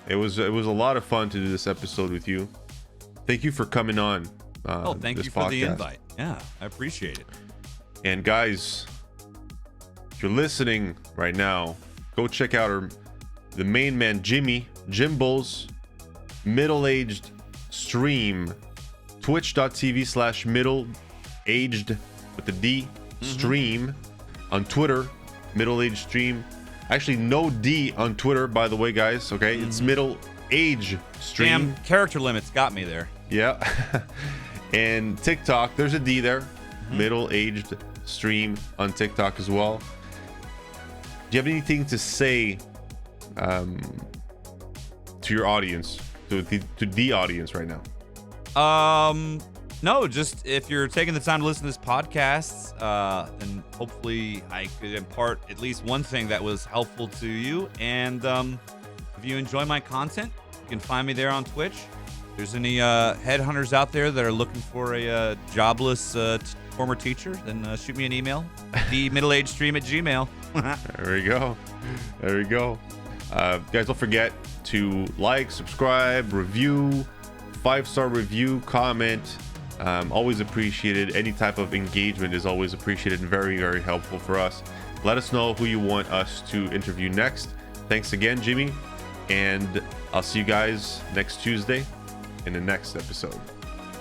It was a lot of fun to do this episode with you. Thank you for coming on. Thank you for the invite. Yeah, I appreciate it. And guys, if you're listening right now, go check out the main man, Jim Bulls, middle-aged stream, twitch.tv/middle-aged with the D stream. On Twitter, MiddleAgedStream. Actually, no D on Twitter, by the way, guys. Okay, it's MiddleAgedStream. Damn, character limits got me there. Yeah. And TikTok, there's a D there. MiddleAgedStream on TikTok as well. Do you have anything to say to your audience, to the audience right now? No, just if you're taking the time to listen to this podcast, then hopefully I could impart at least one thing that was helpful to you. And if you enjoy my content, you can find me there on Twitch. there's any headhunters out there that are looking for a jobless former teacher, then shoot me an email. The MiddleAgedStream@gmail. There we go. There we go. Guys, don't forget to like, subscribe, review, 5-star review, comment. Always appreciated. Any type of engagement is always appreciated and very, very helpful for us. Let us know who you want us to interview next. Thanks again, Jimmy. And I'll see you guys next Tuesday in the next episode.